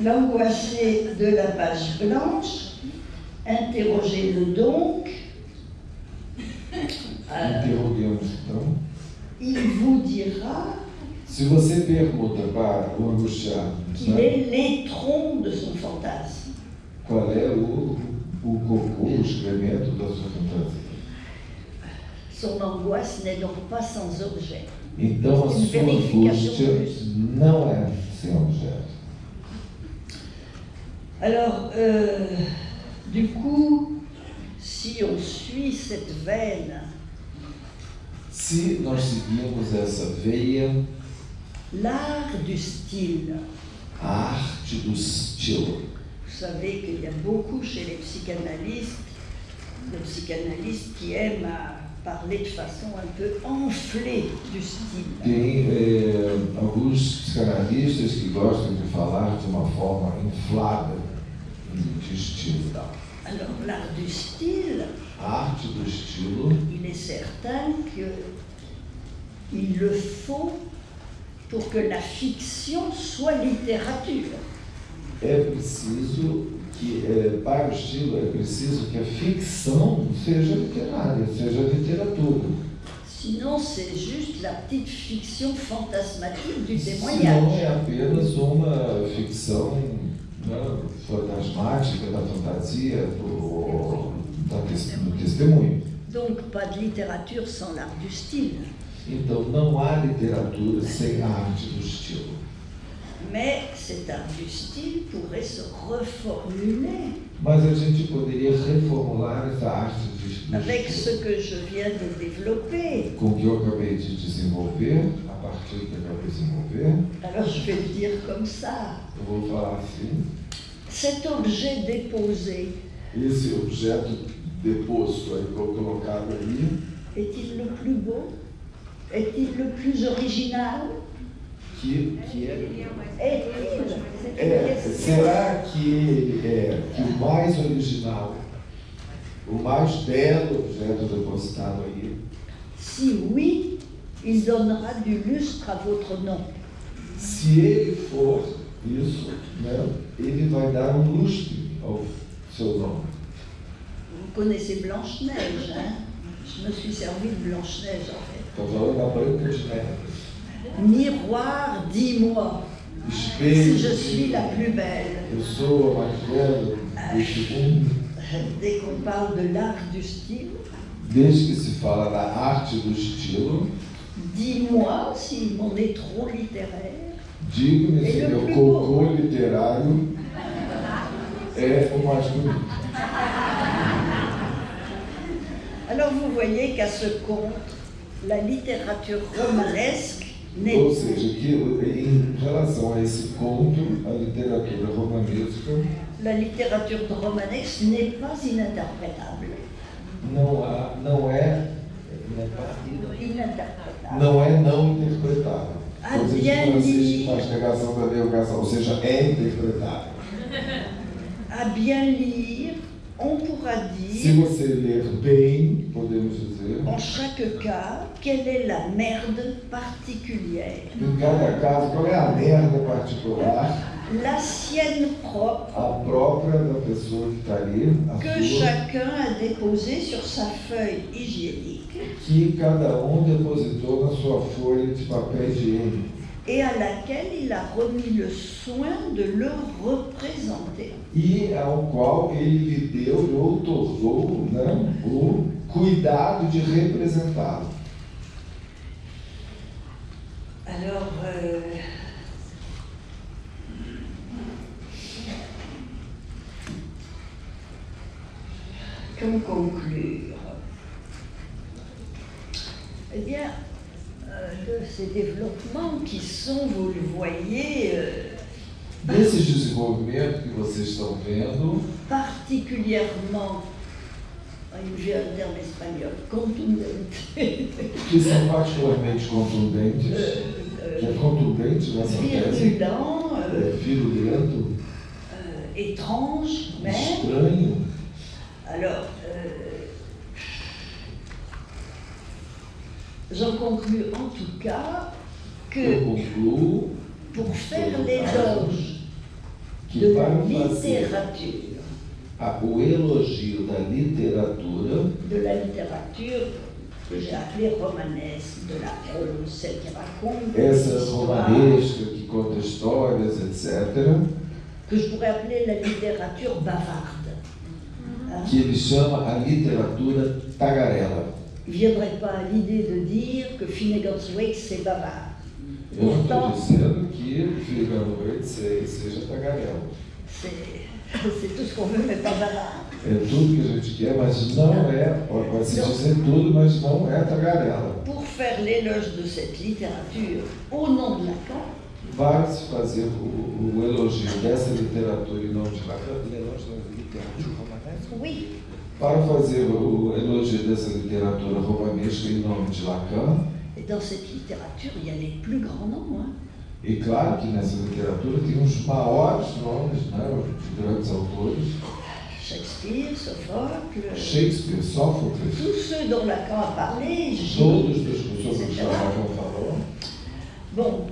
L'angoissé de la page blanche. Interrogez-le donc. Interroguemos então. Il vous dira. Se você pergunta para o angustiado qu'il est l'étron de son fantasme. Qual é o cocô, o excremento da sua fantasia? Son angoisse n'est donc pas sans objet. Então a sua angústia não é sem objeto. Alors, du coup, si on suit cette veine, se nós seguimos essa veia, l'art du style. A arte do estilo. Vous savez qu'il y a beaucoup chez les psychanalystes qui aiment à parler de façon un peu enflée du style. Tem alguns psicanalistas que gostam de falar de uma forma inflada de estilo. Alors, l'art du style, a arte do estilo, il est certain qu'il le faut pour que la fiction soit littérature. É preciso que, para o estilo, é preciso que a ficção seja literária, seja literatura. Sinon, c'est juste la petite fiction fantasmatique du témoignage. Senão é apenas uma ficção fantasmática da fantasia do testemunho. Donc, pas de littérature sans l'art du style. Então, não há literatura sem a arte do estilo. Mais cet art du style pourrait se reformuler. Mas a gente poderia reformular essa arte do estilo. Avec ce que je viens de développer. Com o que eu acabei de desenvolver, a partir do que eu acabei de desenvolver. Alors, je vais le dire comme ça. Eu vou falar assim. Cet objet déposé. Esse objeto deposto aí, colocado aí. Est-il le plus beau? Est-il le plus original? Será que ele é o mais original, o mais belo objeto depositado aí? Si oui, il donnera du lustre à votre nom. Se ele for isso, né, ele vai dar lustre ao seu nome. Vous connaissez Blanche-Neige, hein? Je me suis servi de Blanche-Neige en fait. Estou falando da Branca de Neve. Miroir, dis-moi si je suis la plus belle. Eu sou a mais bela deste mundo. Dès qu'on parle de l'art du style, desde que se fala da arte do estilo, dis-moi si mon étron littéraire, diga-me se meu cocô literário é o mais bonito. Alors vous voyez qu'à ce compte, la littérature romanesque n'est Ou seja, que em relação a esse ponto, a literatura romanesca, la littérature romanesque n'est pas ininterprétable. Não é Ininterprétable. não interpretável. Existe francês faz negação da negação, ou seja, é interpretável. À bien lire, on pourra Se dire, você ler bem, podemos dizer, en chaque cas, quelle est la merde particulière. em cada caso, qual é a merda particular, La sienne propre, a própria da pessoa que está ali, a que sua, chacun a déposée sur sa feuille hygiénique que cada depositou na sua folha de papel higiênico et à laquelle il a remis le soin de le représenter. e ao qual ele lhe deu, lhe outorgou, né, o cuidado de representá-lo. Alors, comment conclure? Eh bien, de ces développements qui sont, vous le voyez, Desses desenvolvimentos que vocês estão vendo, particulièrement, j'ai un terme espagnol, contundente, que são particularmente contundentes, que é contundente nessa tese, virulent, é virulento, étrange même. estranho. Alors, j'en conclus en tout cas Eu que concluo pour faire l'éloge que de la para fazer littérature, o elogio da literatura que j'ai appelée romanesque, de la prose, celle qui raconte essa des histoires, romanesca que conta histórias, etc., que je pourrais appeler la littérature bavarde. Hein? que ele chama a literatura tagarela. Il ne viendrait pas à l'idée de dire que Finnegan's Wake c'est bavard. Eu não estou Pourtant, dizendo que Finnegan's Wake seja tagarela. c'est tout ce qu'on veut, mais pas bavard. É tudo que a gente quer, mas não é, pode-se dizer tudo, mas não é tagarela. Pour faire l'éloge de cette littérature au nom de Lacan, Para se fazer o elogio dessa literatura em nome de Lacan, elogio da literatura romanesca? oui, Para fazer o elogio dessa literatura romanesca em nome de Lacan, et dans cette littérature, il y a les plus grands noms. Hein. e claro que nessa literatura tem os maiores nomes, né, de grandes autores, Shakespeare, Sophocle, Shakespeare, Sófocles, tous ceux dont Lacan a parlé, todos sobre os que Lacan falou. Bon,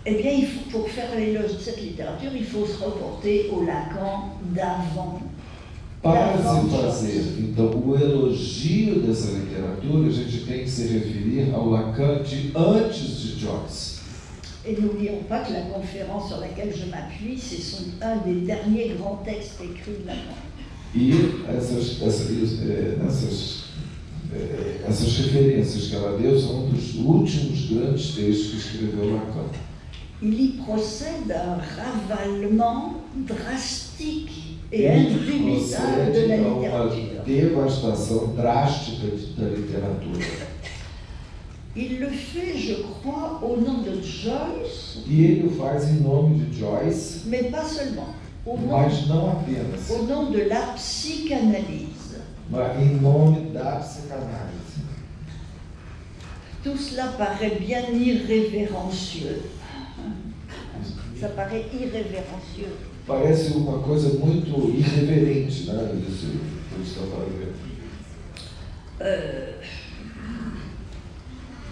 eh bien, pour faire l'éloge de cette littérature, il faut se reporter au Lacan d'avant. Para se fazer, então, o elogio dessa literatura, a gente tem que se referir ao Lacan de antes de Joyce. Et n'oublions pas que la conférence sur laquelle je m'appuie, c'est un des derniers grands textes écrits de Lacan. E essas referências que ela deu são um dos últimos grandes textos que escreveu Lacan. Il y procède à un ravalement drastique et indubitable de la littérature. Devastação drástica da literatura. Il le fait, je crois, au nom de Joyce, E ele o faz em nome de Joyce, mais pas seulement, mas não apenas, au nom de la psychanalyse. mas em nome da psicanálise. Tout cela paraît bien irrévérencieux. Ça paraît irrévérencieux. Parece uma coisa muito irreverente, né? Isso que eu estou falando.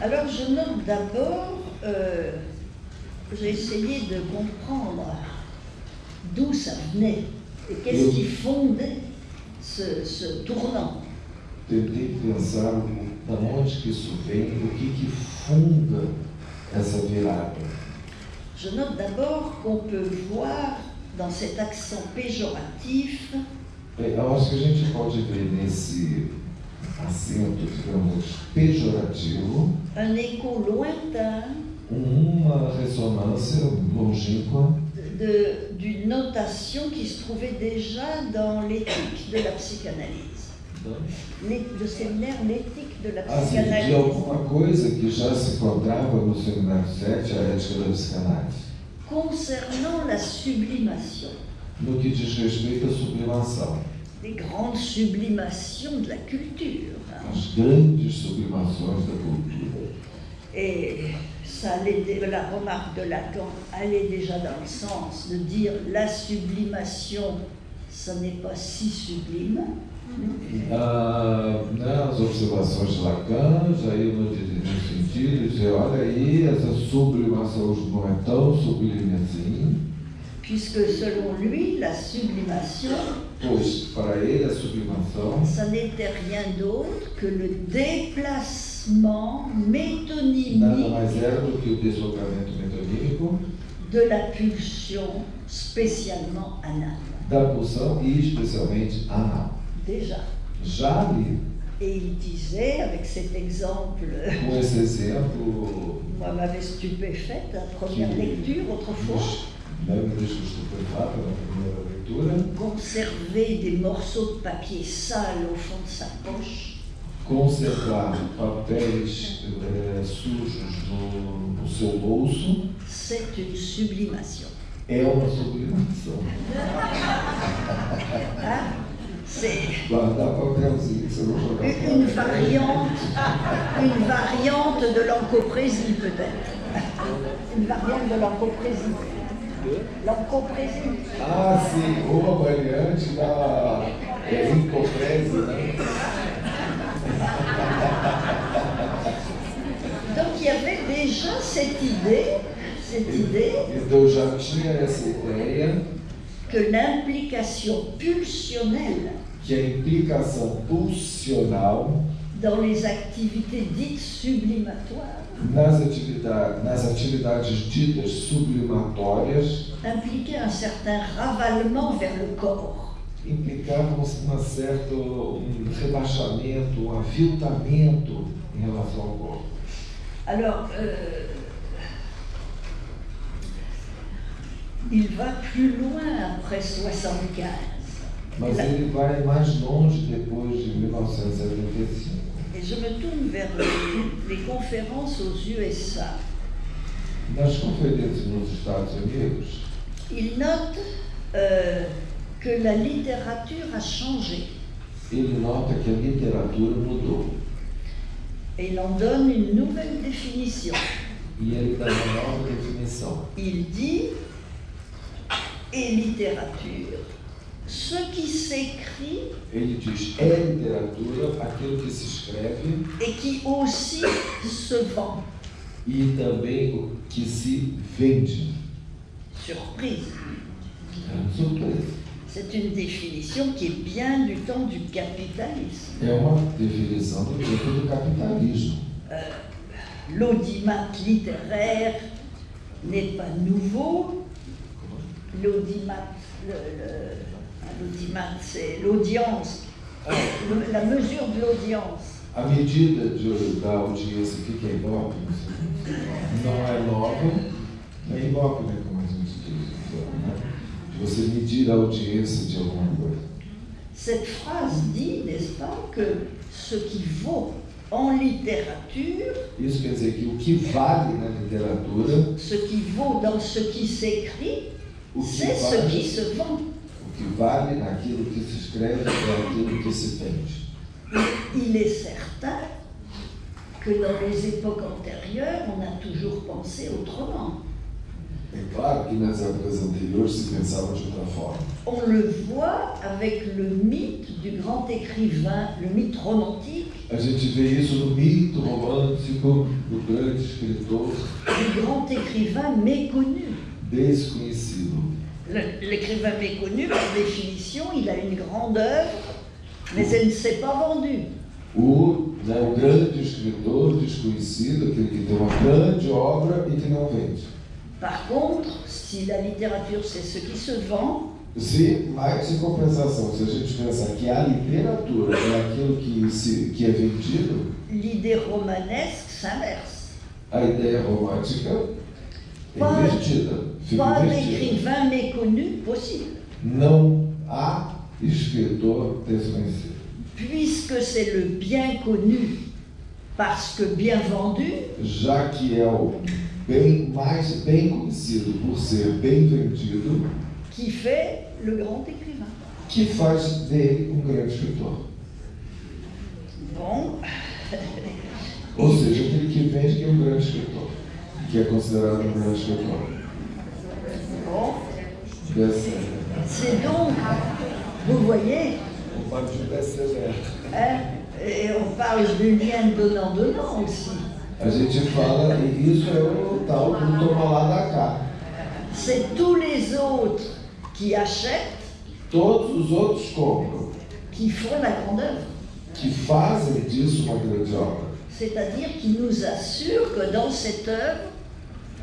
Alors je note d'abord, j'ai essayé de comprendre d'où ça venait et qu'est-ce qui fondait ce tournant. Tentei pensar da onde que isso vem, o que funda essa virada. Je note d'abord qu'on peut voir dans cet accent péjoratif Eu acho que a gente pode ver nesse acento, digamos, pejorativo, un écho lointain uma ressonância longínqua d'une notation qui se trouvait déjà dans l'éthique de la psychanalyse. Le séminaire L'éthique de la Assim, de psychanalyse. alguma coisa que já se encontrava no seminário 7, a ética da psicanálise. Concernant la sublimation. No que diz respeito à sublimação. Les grandes sublimations de la culture. As grandes sublimações da cultura. Et ça allait, la remarque de Lacan allait déjà dans le sens de dire la sublimation, ça n'est pas si sublime. Nas observações de Lacan, já ia no sentido de dizer, olha aí, essa sublimação não é tão sublime assim. Puisque selon lui, la sublimation, pois para ele a sublimação, ça n'était rien d'autre que le déplacement métonymique nada mais era do que o deslocamento metonímico de la pulsion spécialement anale. Da pulsão e especialmente anal. Déjà. Já ali. Et il disait, avec cet exemple, com esse exemplo, moi m'avait stupéfaite à première lecture autrefois. Me deixou estupefato na primeira leitura. Conserver des morceaux de papier sales au fond de sa poche. Conservar papéis sujos no seu bolso. C'est une sublimation. É uma sublimação. C'est guardar papelzinho que você não joga une variante de l'encoprésie peut-être. Une variante de l'encoprésie. L'encoprésie. Ah, sim, uma variante da encoprésie, né? Donc il y avait déjà cette idée. Então já tinha essa ideia que l'implication pulsionnelle que a implicação pulsional dans les activités dites sublimatoires nas atividades ditas sublimatórias impliquait un certain ravalement vers le corps. Implicava um rebaixamento, um aviltamento em relação ao corpo. Alors, il va plus loin après 75. Mas ele vai mais longe depois de 1975. Et je me tourne vers les conférences aux USA. Nas conferências nos Estados Unidos, il note que la littérature a changé. Ele nota que a literatura mudou. Et il en donne une nouvelle définition. E ele dá uma nova definição. Il dit, et littérature, ce qui s'écrit ele diz, é literatura aquilo que se escreve et qui aussi se vend. E também o que se vende. Surprise. Surpresa. C'est une définition qui est bien du temps du capitalisme. É uma definição do tempo do capitalismo. L'audimat littéraire n'est pas nouveau. L'audimat, l'audimat, c'est l'audience, la mesure de l'audience. A medida da audiência, o que é Ibope? Não é nova, é Ibope, né, como a gente diz, né? De você medir a audiência de alguma coisa. Cette phrase dit, n'est-ce pas, que ce qui vaut en littérature, isso quer dizer que o que vale na literatura, ce qui vaut dans ce qui s'écrit, c'est ce qui se vend. O que vale naquilo que se escreve é aquilo que se vende. Il est certain que dans les époques antérieures, on a toujours pensé autrement. É claro que nas épocas anteriores se pensava de outra forma. On le voit avec le mythe du grand écrivain, le mythe romantique. A gente vê isso no mito romântico do grande escritor. Du grand écrivain méconnu. Desconhecido. L'écrivain méconnu, par définition, il a une grande œuvre, mais elle ne s'est pas vendue. O grande escritor desconhecido, aquele que tem uma grande obra e que não vende. Par contre, si la littérature c'est ce qui se vend, mas em compensação, se a gente pensar que a literatura é aquilo que é vendido, l'idée romanesque s'inverse. A ideia romântica é invertida. Pas d'écrivain méconnu possible. Não há escritor desconhecido. puisque c'est le bien connu, parce que bien vendu, já que é o mais bem conhecido por ser bem vendido, qui fait le grand écrivain. que faz dele grande escritor. Bon. Ou seja, aquele que vende que é grande escritor, que é considerado grande escritor. Bon. C'est donc, vous voyez, et on parle du lien donnant-donnant aussi. A gente fala, e isso é o tal do toma lá da cá. C'est tous les autres qui achètent, todos os outros compram, qui font la grande œuvre. Que fazem disso uma grande obra. C'est-à-dire qui nous assurent que dans cette œuvre,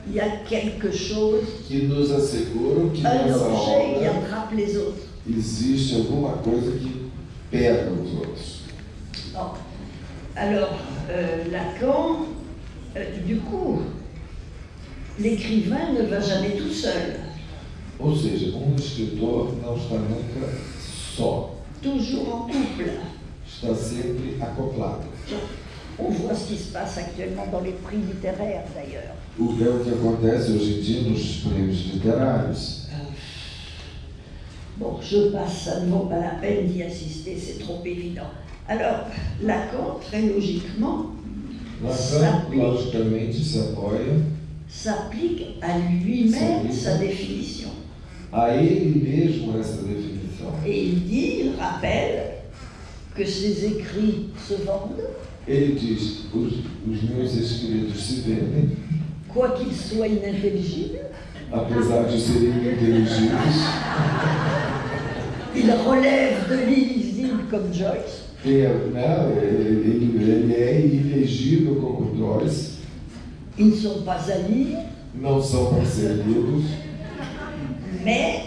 il y a quelque chose, que nos asseguram que un nessa objet qui obra attrape les autres. existe alguma coisa que pega os outros. Bon. Alors, Lacan, du coup, l'écrivain ne va jamais tout seul. Ou seja, escritor não está nunca só. Toujours en couple. Está sempre acoplado. On voit ce qui se passe actuellement dans les prix littéraires, d'ailleurs. O que acontece hoje em dia nos prêmios literários. Bon, je passe, ça ne vaut pas la peine d'y assister, c'est trop évident. Alors, Lacan, très logiquement, s'applique à lui-même sa définition. A ele mesmo essa definição. Et il rappelle que ses écrits se vendent. Ele diz, os meus escritos se vendem. Quoi qu'ils soient inintelligibles. Apesar de serem ininteligíveis. Il relève de l'illisible comme Joyce. Ele é ilegível como Joyce. Ils ne sont pas à lire. Não são para ser lidos. Mais,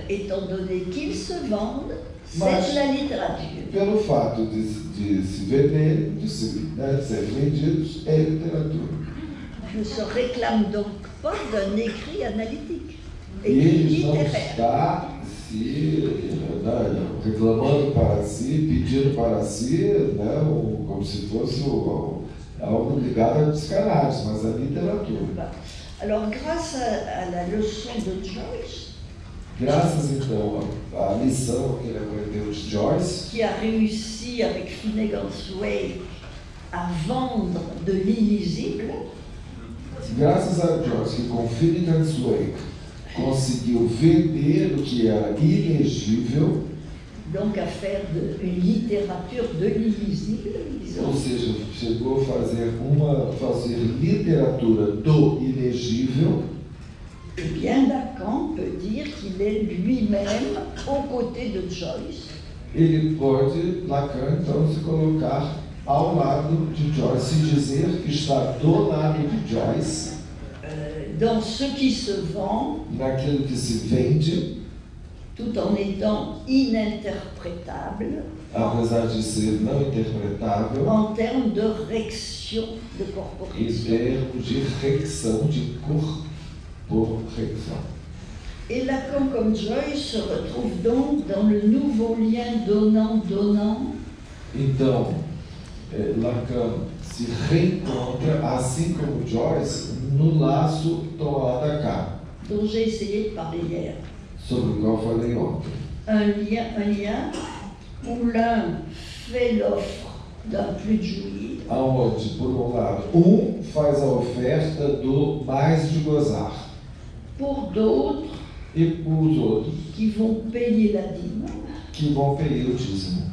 étant donné qu'ils se vendent, c'est la littérature. Pelo fato de se vender, de ser vendidos, é literatura. Ne se réclame donc pas d'un écrit analytique, écrit littéraire. Está reclamando para si, pedindo para si, como se fosse algo ligado à psicanálise, mas à literatura. Alors, grâce à la leçon de Joyce, graças então à lição que ele aprendeu de Joyce, qui a réussi avec Finnegan's Wake à vendre de l'illisible, graças a Joyce que com Finnegan's Wake conseguiu vender o que era ilegível, donc à faire une littérature de l'illisible, disons. Ou seja, chegou a fazer literatura do ilegível. Eh bien, Lacan peut dire qu'il est lui-même aux côtés de Joyce. Ele pode, Lacan, então, se colocar ao lado de Joyce e dizer que está do lado de Joyce. Dans ce qui se vend, naquilo que se vende, tout en étant ininterprétable, apesar de ser não interpretável, en termes de réaction de corporation. Em termos de reação, de corporeção. Et Lacan, comme Joyce, se retrouve donc dans le nouveau lien donnant-donnant. Então, Lacan se reencontra, assim como Joyce, no laço toma lá da cá, dont j'ai essayé de parler hier. Sobre o qual falei ontem. Un lien où l'un fait l'offre d'un plus de jouir. Aonde, por lado, faz a oferta do mais de gozar. Pour d'autres, e pour os outros, qui vont payer la dîme, que vão payer o dízimo,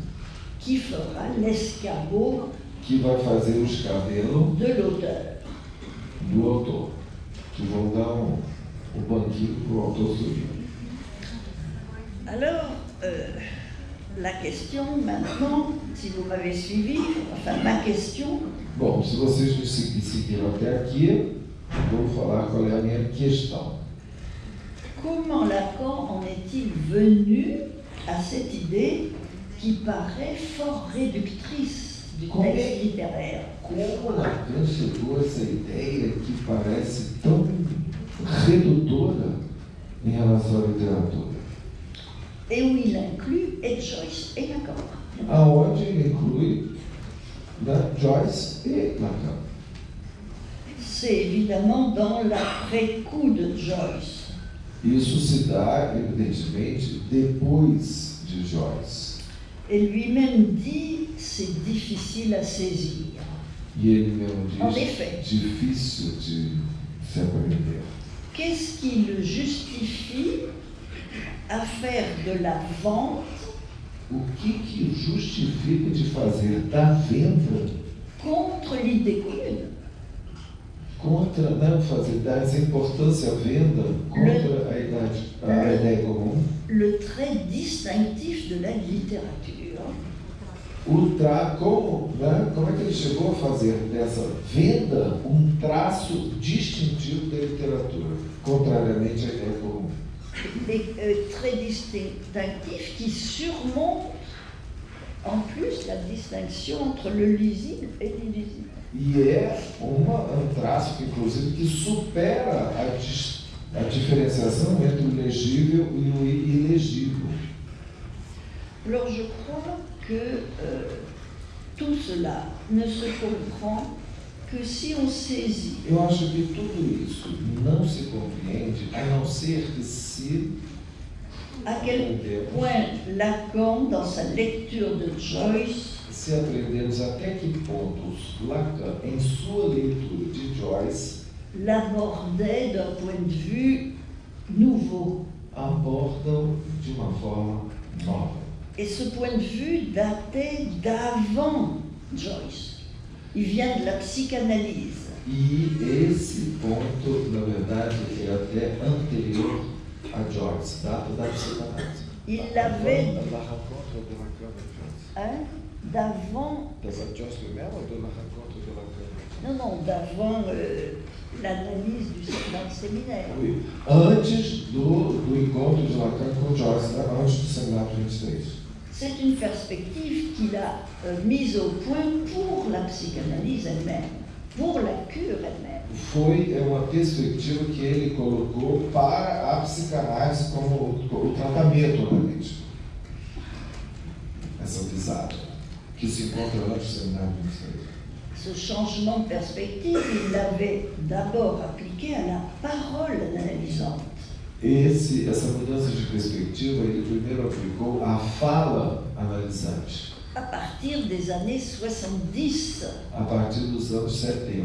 qui fera l'escabeau, que vai fazer o escabelo de l'auteur, do autor, que vão dar banquinho para o autor subir. Alors, la question maintenant, si vous m'avez suivi, enfin ma question. Bom, se vocês me seguiram até aqui, vou falar qual é a minha questão. Comment Lacan en est-il venu à cette idée qui paraît fort réductrice du texte littéraire? Como Lacan chegou a essa ideia que parece tão redutora em relação à literatura? Et où il inclut et Joyce et Lacan. aonde ele inclui Joyce et Lacan. C'est évidemment dans l'après-coup de Joyce. Isso se dá, evidentemente, depois de Joyce. Et lui-même dit, c'est difficile à saisir. E ele mesmo diz, En effet, difícil de se aprender. qu'est-ce qui le justifie à faire de la vente O que o justifica de fazer da venda contre l'idée commune? Contra, não fazer dar essa importância à venda contra a ideia comum? Le trait distinctif de la littérature. Como é que ele chegou a fazer dessa venda traço distintivo da literatura, contrariamente à ideia comum? Des traits distinctifs qui surmontent en plus la distinction entre le lisible et l'illisible. E é traço que, inclusive, que supera a diferenciação entre o legível e o ilegível. Alors je crois que tout cela ne se comprend que si on saisit. Eu acho que tudo isso não se compreende a não ser que se à quel point Lacan, dans sa lecture de Joyce, se aprendemos até que pontos Lacan, em sua leitura de Joyce, l'abordait d'un point de vue nouveau. Abordam de uma forma nova. Et ce point de vue datait d'avant Joyce. Il vient de la psychanalyse. E esse ponto, na verdade, é até anterior a Joyce, data da psicanálise. Il l'avait... La rencontre de Lacan avec Joyce. Hein? D'avant... De Joyce lui-même ou de la rencontre de Lacan? Non, d'avant l'analyse dans le séminaire. Oui. Antes do encontro de Lacan com Joyce, antes do seminário 23. C'est une perspective qu'il a mise au point pour la psychanalyse elle-même, pour la cure elle-même. Foi uma perspectiva que ele colocou para a psicanálise como o tratamento analítico. Essa visada, que se encontra antes do seminário 23. Ce changement de perspective, il l'avait d'abord appliqué à la parole analysante. Essa mudança de perspectiva, ele primeiro aplicou à fala analisante. À partir des années 70. A partir dos anos 70.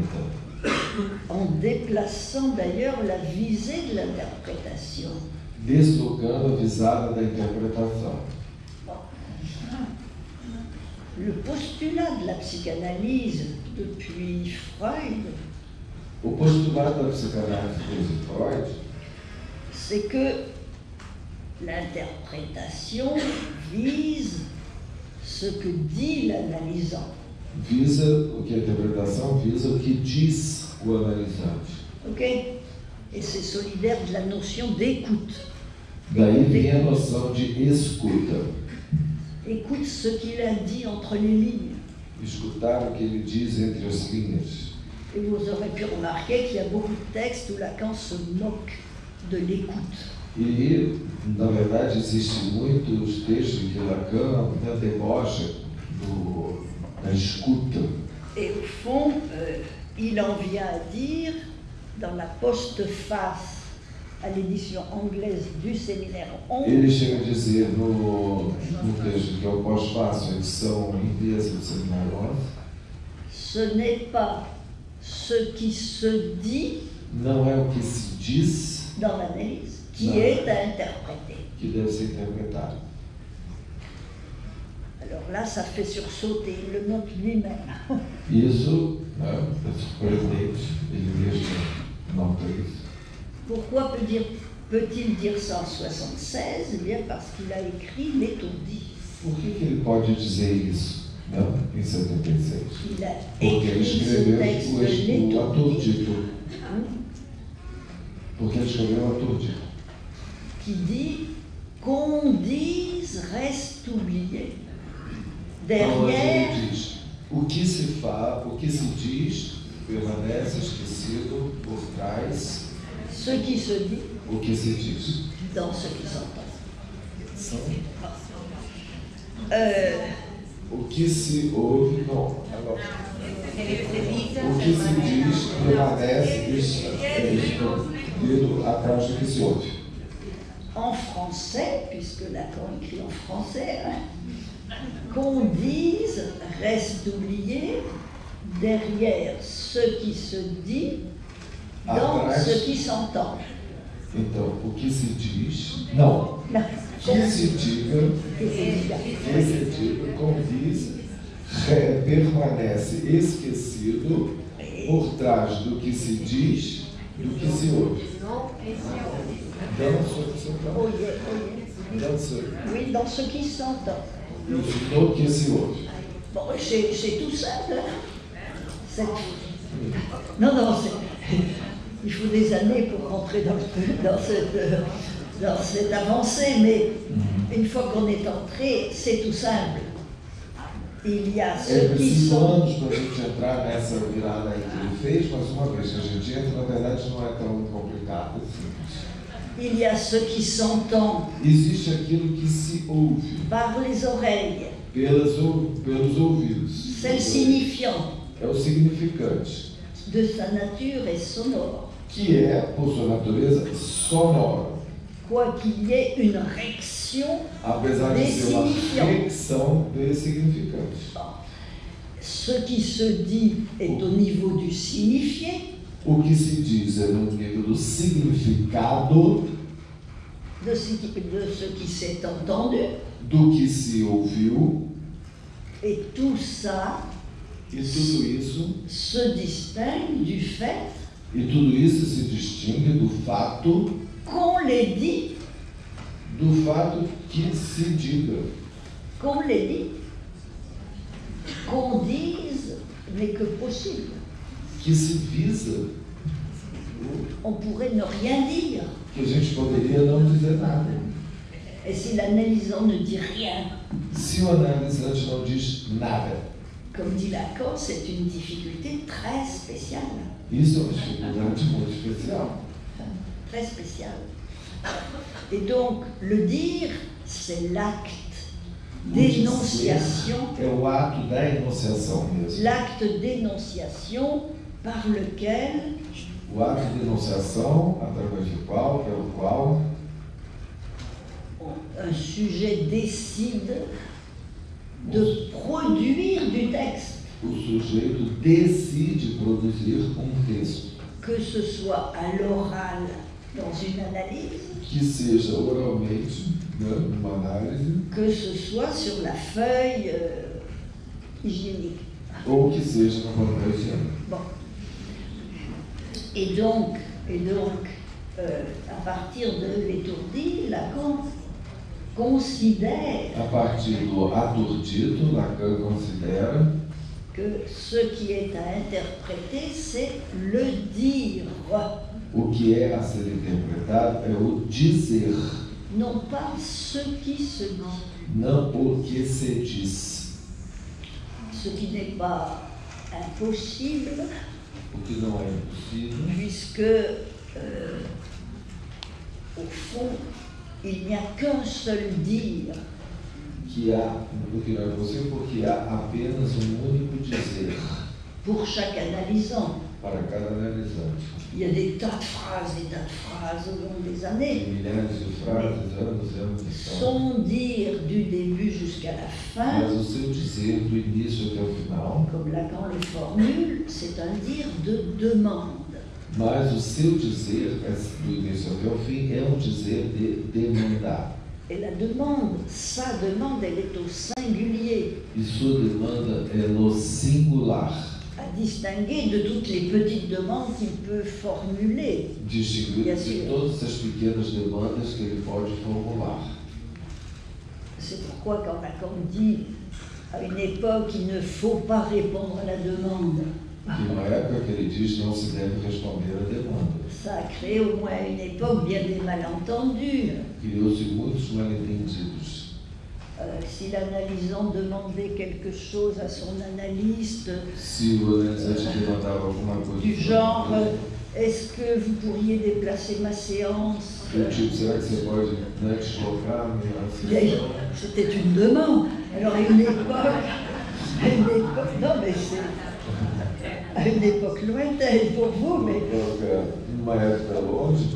En déplaçant d'ailleurs la visée de l'interprétation. Deslocando a visada da interpretação. Le postulat de la psychanalyse depuis Freud, o postulat da psicanálise desde Freud, c'est que l'interprétation vise ce que dit l'analysant. Visa o que a interpretação visa o que diz o analisante. Ok? Et c'est solidaire de la notion d'écoute. Daí vem a noção de escuta. Écoute ce qu'il a dit entre les lignes. Escutar o que ele diz entre as linhas. Et vous aurez pu remarquer qu'il y a beaucoup de textes où Lacan se moque de l'écoute. E, na verdade, existem muitos textos em que Lacan debocha da escuta. Et au fond, il en vient à dire, dans la postface à l'édition anglaise du séminaire 11, ele chega a dizer no texto que é o pós-fácil, edição inglesa do seminário 11, ce n'est pas ce qui se dit, não é o que se diz dans l'analyse qui est à interpréter. Que deve ser interpretado. Alors là, ça fait sursauter, il le note lui-même. Isso, é surpreendente, ele mesmo nota isso. Pourquoi peut-il dire ça en 76? Eh bien parce qu'il a écrit L'étourdi. Por que ele pode dizer isso, não, em 76? Il a Porque ele écrit ce escreveu texte de o L'étourdi Aturdido. Porque ele escreveu o Aturdido. qui dit qu'on dise reste oublié. Derrière, Ele diz, o que se fala, o que se diz permanece esquecido por trás. ce qui se dit O que se diz. dans ce qui s'entend. O que se ouve, não. O que se diz permanece escondido atrás do que se ouve. En français, puisque Lacan écrit en français, qu'on dise reste oublié derrière ce qui se dit, dans ce qui s'entend. Então, o que se diz, não. Que se diga, como diz, permanece esquecido por trás do que se diz, do que se ouve. Oui, dans ce qui s'entend. No que se ouve. Bon, c'est tout simple. Non, il faut des années pour rentrer dans cette avancée, mais une fois qu'on est entré, c'est tout simple. Il y a ceux qui sont... anos para a gente entrar nessa virada aí que ele fez, mas uma vez que a gente entra, na verdade não é tão complicado assim. Il y a ce qui s'entend. Existe aquilo que se ouve. Par les oreilles. Pelos ouvidos. C'est le signifiant. É o significante. De sa nature est sonore. Que é, por sua natureza, sonoro. Quoi qu'il y ait une réaction apesar de ser uma reação des significantes. Ce qui se dit est au niveau du signifié. O que se diz é no nível do significado, de ce qui s'est entendu, do que se ouviu, et tout ça e tudo isso se distingue du fait, e tudo isso se distingue do fato qu'on l'ait dit, do fato que se diga, qu'on l'ait dit, qu'on dise n'est que possible. Que se visa, on pourrait ne rien dire. Que a gente poderia não dizer nada. Et si l'analysant ne dit rien, se o analisante não diz nada, comme dit Lacan, c'est une difficulté très spéciale. Isso é uma dificuldade muito especial. Très spéciale. Et donc, le dire, c'est l'acte d'énonciation. É o ato da enunciação mesmo. L'acte d'énonciation par lequel o ato de enunciação, através do qual, pelo qual un sujet décide de produire du texte. O sujeito decide produzir texto. Que ce soit à l'oral dans une analyse. Que seja oralmente, numa análise. Que ce soit sur la feuille hygiénique. Ou que seja na papel higiênico. Bon. Et donc à partir de l'étourdi, Lacan considère. A partir do aturdito, Lacan considera que ce qui est à interpréter, c'est le dire. O que é a ser interpretado é o dizer. Non pas ce qui se dit. Não o que se diz. Ce qui n'est pas impossible. O que não é impossível. Puisque, au fond, il n'y a qu'un seul dire. Que há, porque não é possível, porque há apenas único dizer. Pour chaque analysant. Para cada analisante. Il y a des tas de phrases au long des années. Milhares de frases, anos e anos de história. Son dire du début jusqu'à la fin. Mas o seu dizer do início até o final. Comme Lacan le formule, c'est un dire de demande. Mas o seu dizer do início até o fim é dizer de demandar. Et la demande, sa demande, elle est au singulier. E sua demanda é no singular. À distinguer de toutes les petites demandes qu'il peut formuler. Distinguir de todas as pequenas demandas que ele pode formular. C'est pourquoi quand Lacan dit à une époque il ne faut pas répondre à la demande. Que na época que ele diz não se deve responder à demanda. Ça a créé au moins une époque bien des malentendus. Criou-se muitos mal-entendidos. Si l'analysant demandait quelque chose à son analyste, si o analisante demandava alguma coisa du genre est-ce que vous pourriez déplacer ma séance? C'était une demande. Alors à une époque, non mais c'est à une époque lointaine pour vous, mais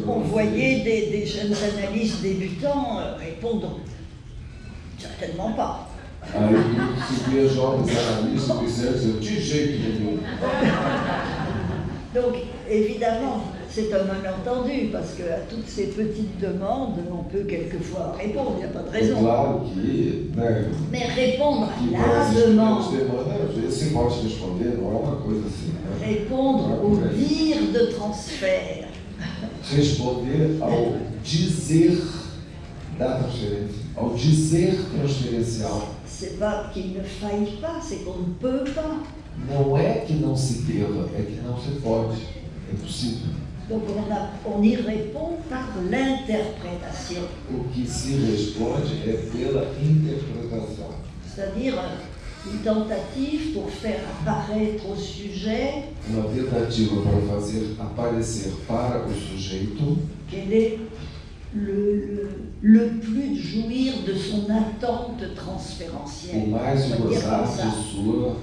on voyait des jeunes analystes débutants répondre certainement pas. Donc, évidemment, c'est un malentendu, parce qu'à toutes ces petites demandes, on peut quelquefois répondre, il n'y a pas de raison. Mais répondre à la demande, répondre au dire de transfert, responder ao dizer da transferência, ao dizer transferencial. C'est pas qu'il ne faille pas, c'est qu'on ne peut pas. Não é que não se deva, é que não se pode. É possível. Donc on y répond par l'interprétation. O que se responde é pela interpretação. C'est-à-dire une tentative pour faire apparaître au sujet. Uma tentativa para fazer aparecer para o sujeito. Quel est le plus jouir de son attente transférentielle. O mais gozar de sua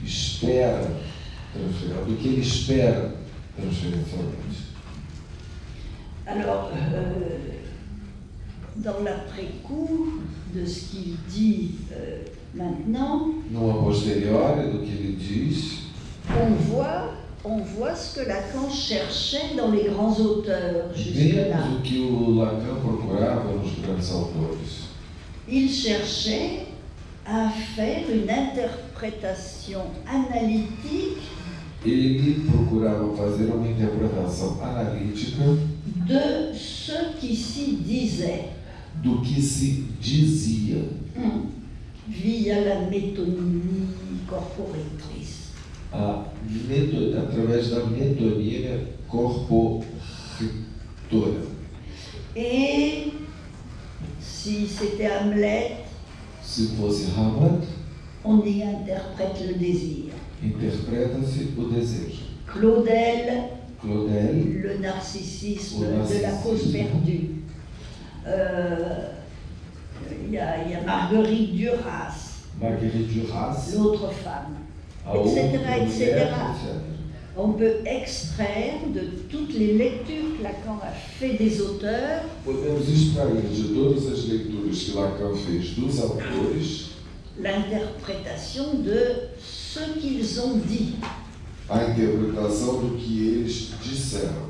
espera transferencial, do que ele espera transferencialmente. Alors, dans l'après-coup de ce qu'il dit maintenant, no a posteriori do que ele diz, on voit ce que Lacan cherchait dans les grands auteurs jusque-là. Vemos o que o Lacan procurava nos grandes autores. Il cherchait à faire une interprétation analytique. Ele procurava fazer uma interpretação analítica de ce qui s'y disait, do que se dizia, via la métonymie corporatrice. Através da metonímia corporatora. Et si c'était Hamlet, se fosse Hamlet, on y interprète le désir. Interpreta-se o desejo. Claudel, le narcissisme de la cause perdue. Il y a Marguerite Duras, l'autre femme, etc. On peut extraire de toutes les lectures que Lacan a fait des auteurs. Podemos extrair de todas as leituras que Lacan fez dos autores l'interprétation de ce qu'ils ont dit. A interpretação do que eles disseram.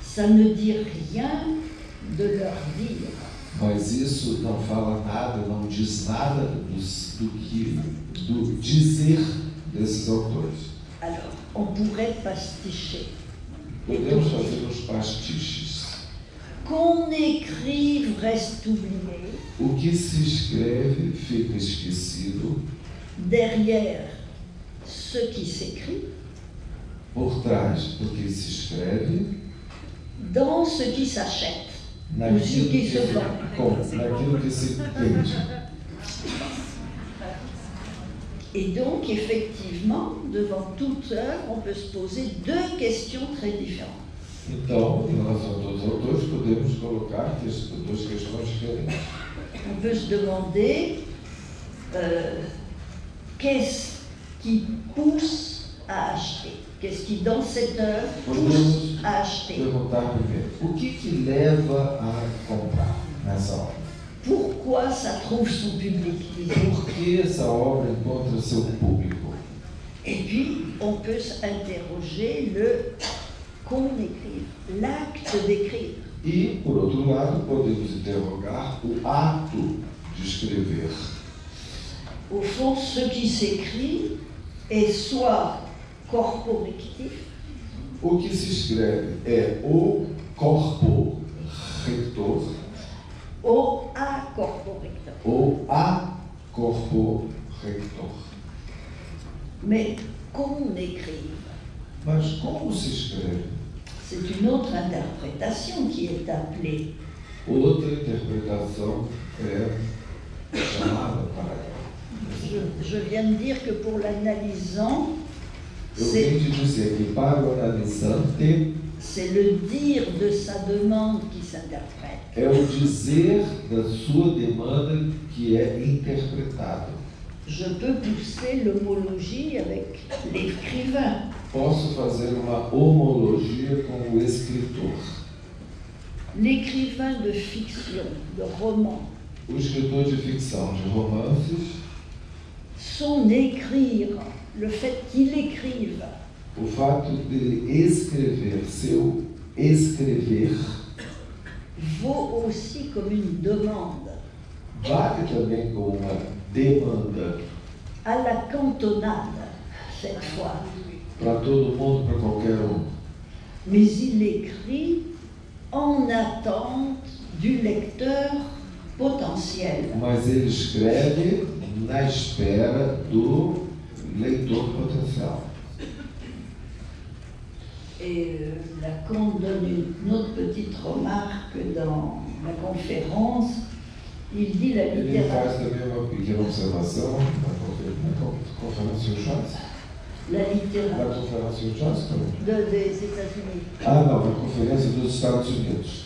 Ça ne dit rien de leur dire. Mas isso não fala nada, não diz nada do dizer desses autores. Alors, on pourrait pasticher. Podemos fazer uns pastiches. Qu'on écrive reste oublié. O que se escreve fica esquecido. Derrière ce qui s'écrit. Por trás do que se escreve. Dans ce qui s'achète. Ou ce qui se vend. Naquilo que se vende. Et donc, effectivement, devant toute œuvre, on peut se poser deux questions très différentes. Então, em relação a todos os autores, podemos colocar duas questões diferentes. On peut se demander qu'est-ce qui pousse à acheter? Qu'est-ce qui, dans cette œuvre, pousse à acheter? Perguntar primeiro, o que leva a comprar nessa obra? Pourquoi ça trouve son public? Por que essa obra encontra seu público? Et puis, on peut s'interroger le qu'on écrive, l'acte d'écrire. E, por outro lado, podemos interrogar o ato de escrever. Au fond, ce qui s'écrit est soit corporictif. O que se escreve é o corpo rector ou a corpo rector. Ou a corpo rector. Mais qu'on écrive. Mas como se escreve? C'est une autre interprétation qui est appelée. Outra interpretação é chamada para ela. Je viens de dire que pour l'analysant, Eu vim te dizer que para o analisante, c'est le dire de sa demande qui s'interprète. é o dizer da sua demanda que é interpretado. Je peux pousser l'homologie avec l'écrivain. Posso fazer uma homologia com o escritor. L'écrivain de fiction, de roman, O escritor de ficção, de romances, son écrire, le fait qu'il écrive, o fato de escrever, seu escrever, vaut aussi comme une demande, vale também como uma demanda à la cantonade, cette fois. para todo mundo, para qualquer um. Mais il écrit en attente du lecteur potentiel. Mas ele escreve na espera do leitor potencial. Et Lacan donne une autre petite remarque dans la conférence. Il dit la Ele faz littérature. também uma pequena observação na conferência Joyce. La Na littérature conferência Joyce também. des États-Unis. Ah, não, na conferência dos Estados Unidos.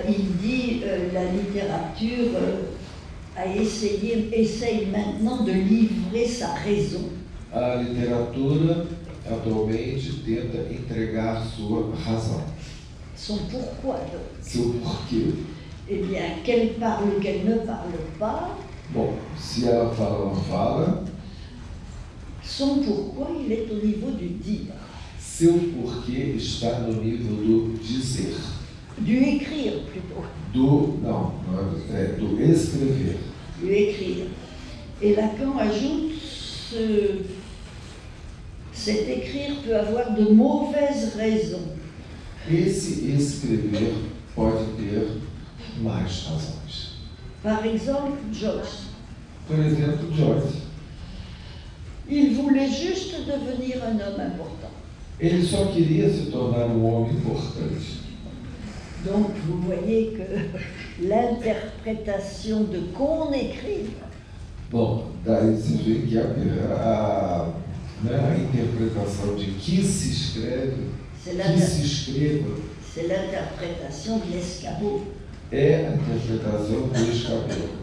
Il dit la littérature essaye maintenant de livrer sa raison. A literatura atualmente tenta entregar sua razão, Son pourquoi donc. seu porquê. Eh bien, qu'elle parle ou qu'elle ne parle pas, Bom, se ela fala ou não fala, son pourquoi il est au niveau du dire, seu porquê está no nível do dizer. du écrire plutôt, Do escrever. du écrire. Et Lacan ajoute cet écrire peut avoir de mauvaises raisons. Esse escrever pode ter mais razões. Par exemple, Joyce. Por exemplo, Joyce. Il voulait juste devenir un homme important. Ele só queria se tornar um homem importante. Donc vous voyez que l'interprétation de qu'on écrive, Bom, daí você vê que a interpretação de que se escreve, que se escreva, c'est l'interprétation de l'escabeau. é a interpretação do escabelo.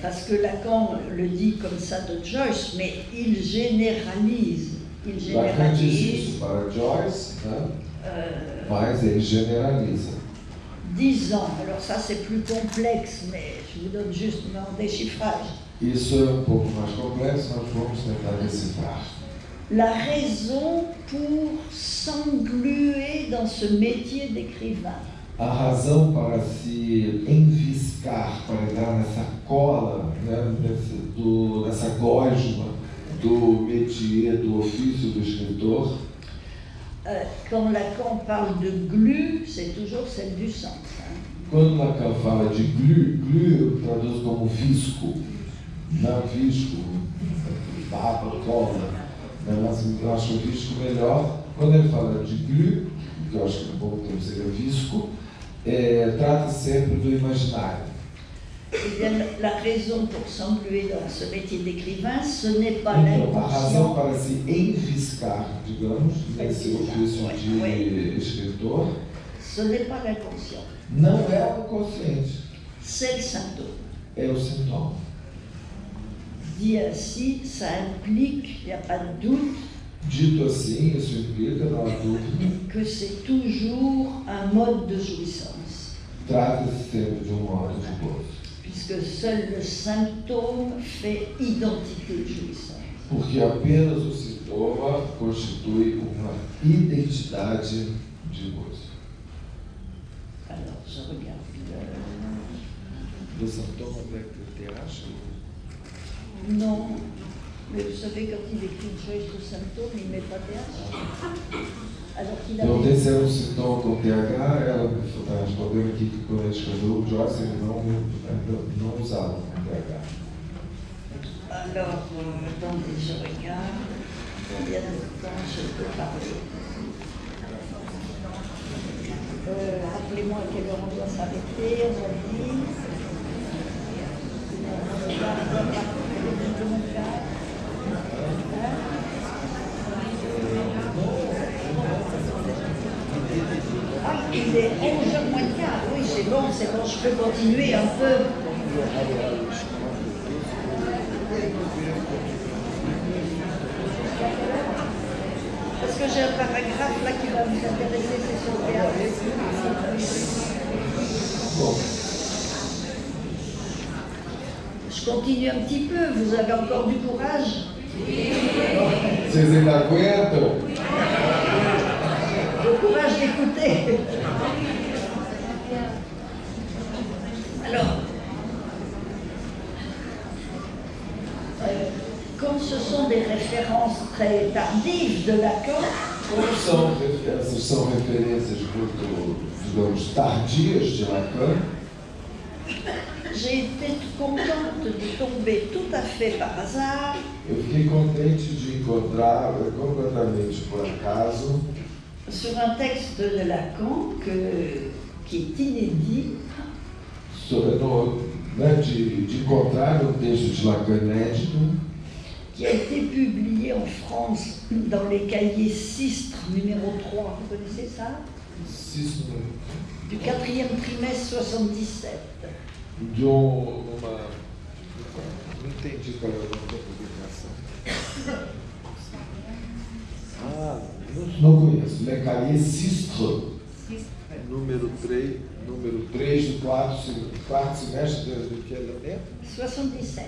Parce que Lacan le dit comme ça de Joyce, mais il généralise. Il Lacan diz généralise. isso para Joyce, né? Mas ele generaliza. Disant, alors ça c'est plus complexe, mais je vous donne juste un déchiffrage. Isso é um pouco mais complexo, mas vamos tentar decifrar. La raison pour s'engluer dans ce métier d'écrivain. A razão para se enviscar, para entrar nessa cola, né, nessa gosma do métier, do ofício do escritor. Quand Lacan parle de glu, c'est toujours celle du sens. Quando Lacan fala de glu eu traduzo como visco, não visco, baba, cola, né, mas eu acho o visco melhor. Quando ele fala de glu, que eu acho que o bom termo seria visco, trata sempre do imaginário. Eh bien, la raison pour s'engluer dans ce métier d'écrivain, ce n'est pas Então, a razão l'inconscient. para se enviscar, digamos, nesse ofício de escritor, Ce n'est pas l'inconscient. não é o consciente, C'est le symptôme. é o sintoma. Dit ainsi, ça implique, il n'y a pas de doute, Dito assim, isso implica, não há dúvida, que c'est toujours un mode de jouissance. trata-se sempre de modo de gozo. Puisque seul le symptôme fait identité de jouissance. Porque apenas o sintoma constitui uma identidade de gozo. Alors, je regarde. Do sintoma avec le TH? Non, mais vous savez, quand il écrit une chose de symptôme, il ne met pas TH. Alors qu'il Então, avait... esse era um sintoma com TH, ela está respondendo aqui que quando ele escreveu o Joyce, ele não usava com TH. Alors, attendez, je regarde. Combien de temps je peux parler Rappelez-moi à quelle heure on doit s'arrêter, on a dit. On regarde, Il est 11h moins de quart. Oui, c'est bon, je peux continuer un peu. Parce que j'ai un paragraphe là qui va vous intéresser, c'est sur le théâtre. Bon. Je continue un petit peu, vous avez encore du courage? Vocês ainda aguentam? Le courage d'écouter. Alors, comme ce sont des références très tardives de Lacan, Essas são referências muito, digamos, tardias de Lacan. J'ai été contente de tomber tout à fait par hasard. Eu fiquei contente de encontrar, completamente por acaso, sur un texte de Lacan qui est inédit. De encontrar um texto de Lacan inédito, qui a été publié en France dans les cahiers Sistre numéro 3. Vous connaissez ça? Sistre. Du 4e trimestre 77. Não entendi qual é o nome da publicação. Não conheço. Le Cahier Sistre. Número 3 do quarto semestre de que ano? 77.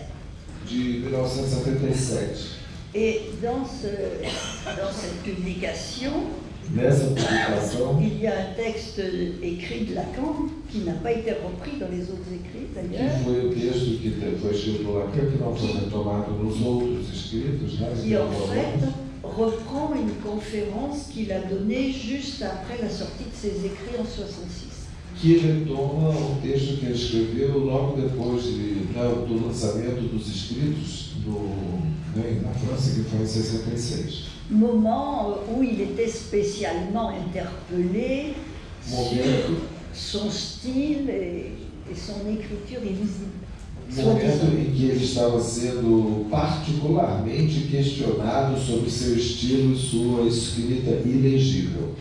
De 1977. Et dans cette publication, nessa publicação, il y a un texte écrit de Lacan qui n'a pas été repris dans les autres écrits d'ailleurs. Que foi o texto que foi escrito por Lacan, que não foi retomado nos outros escritos, né? Qui en fait reprend une conférence qu'il a donnée juste après la sortie de ses écrits en 66. Que retoma um texto que ele escreveu logo depois do lançamento dos escritos na França, que foi em 66. Moment où il était spécialement interpellé sur son style et son écriture illisible. Momento em que ele estava sendo particularmente questionado sobre seu estilo e sua escrita ilegível.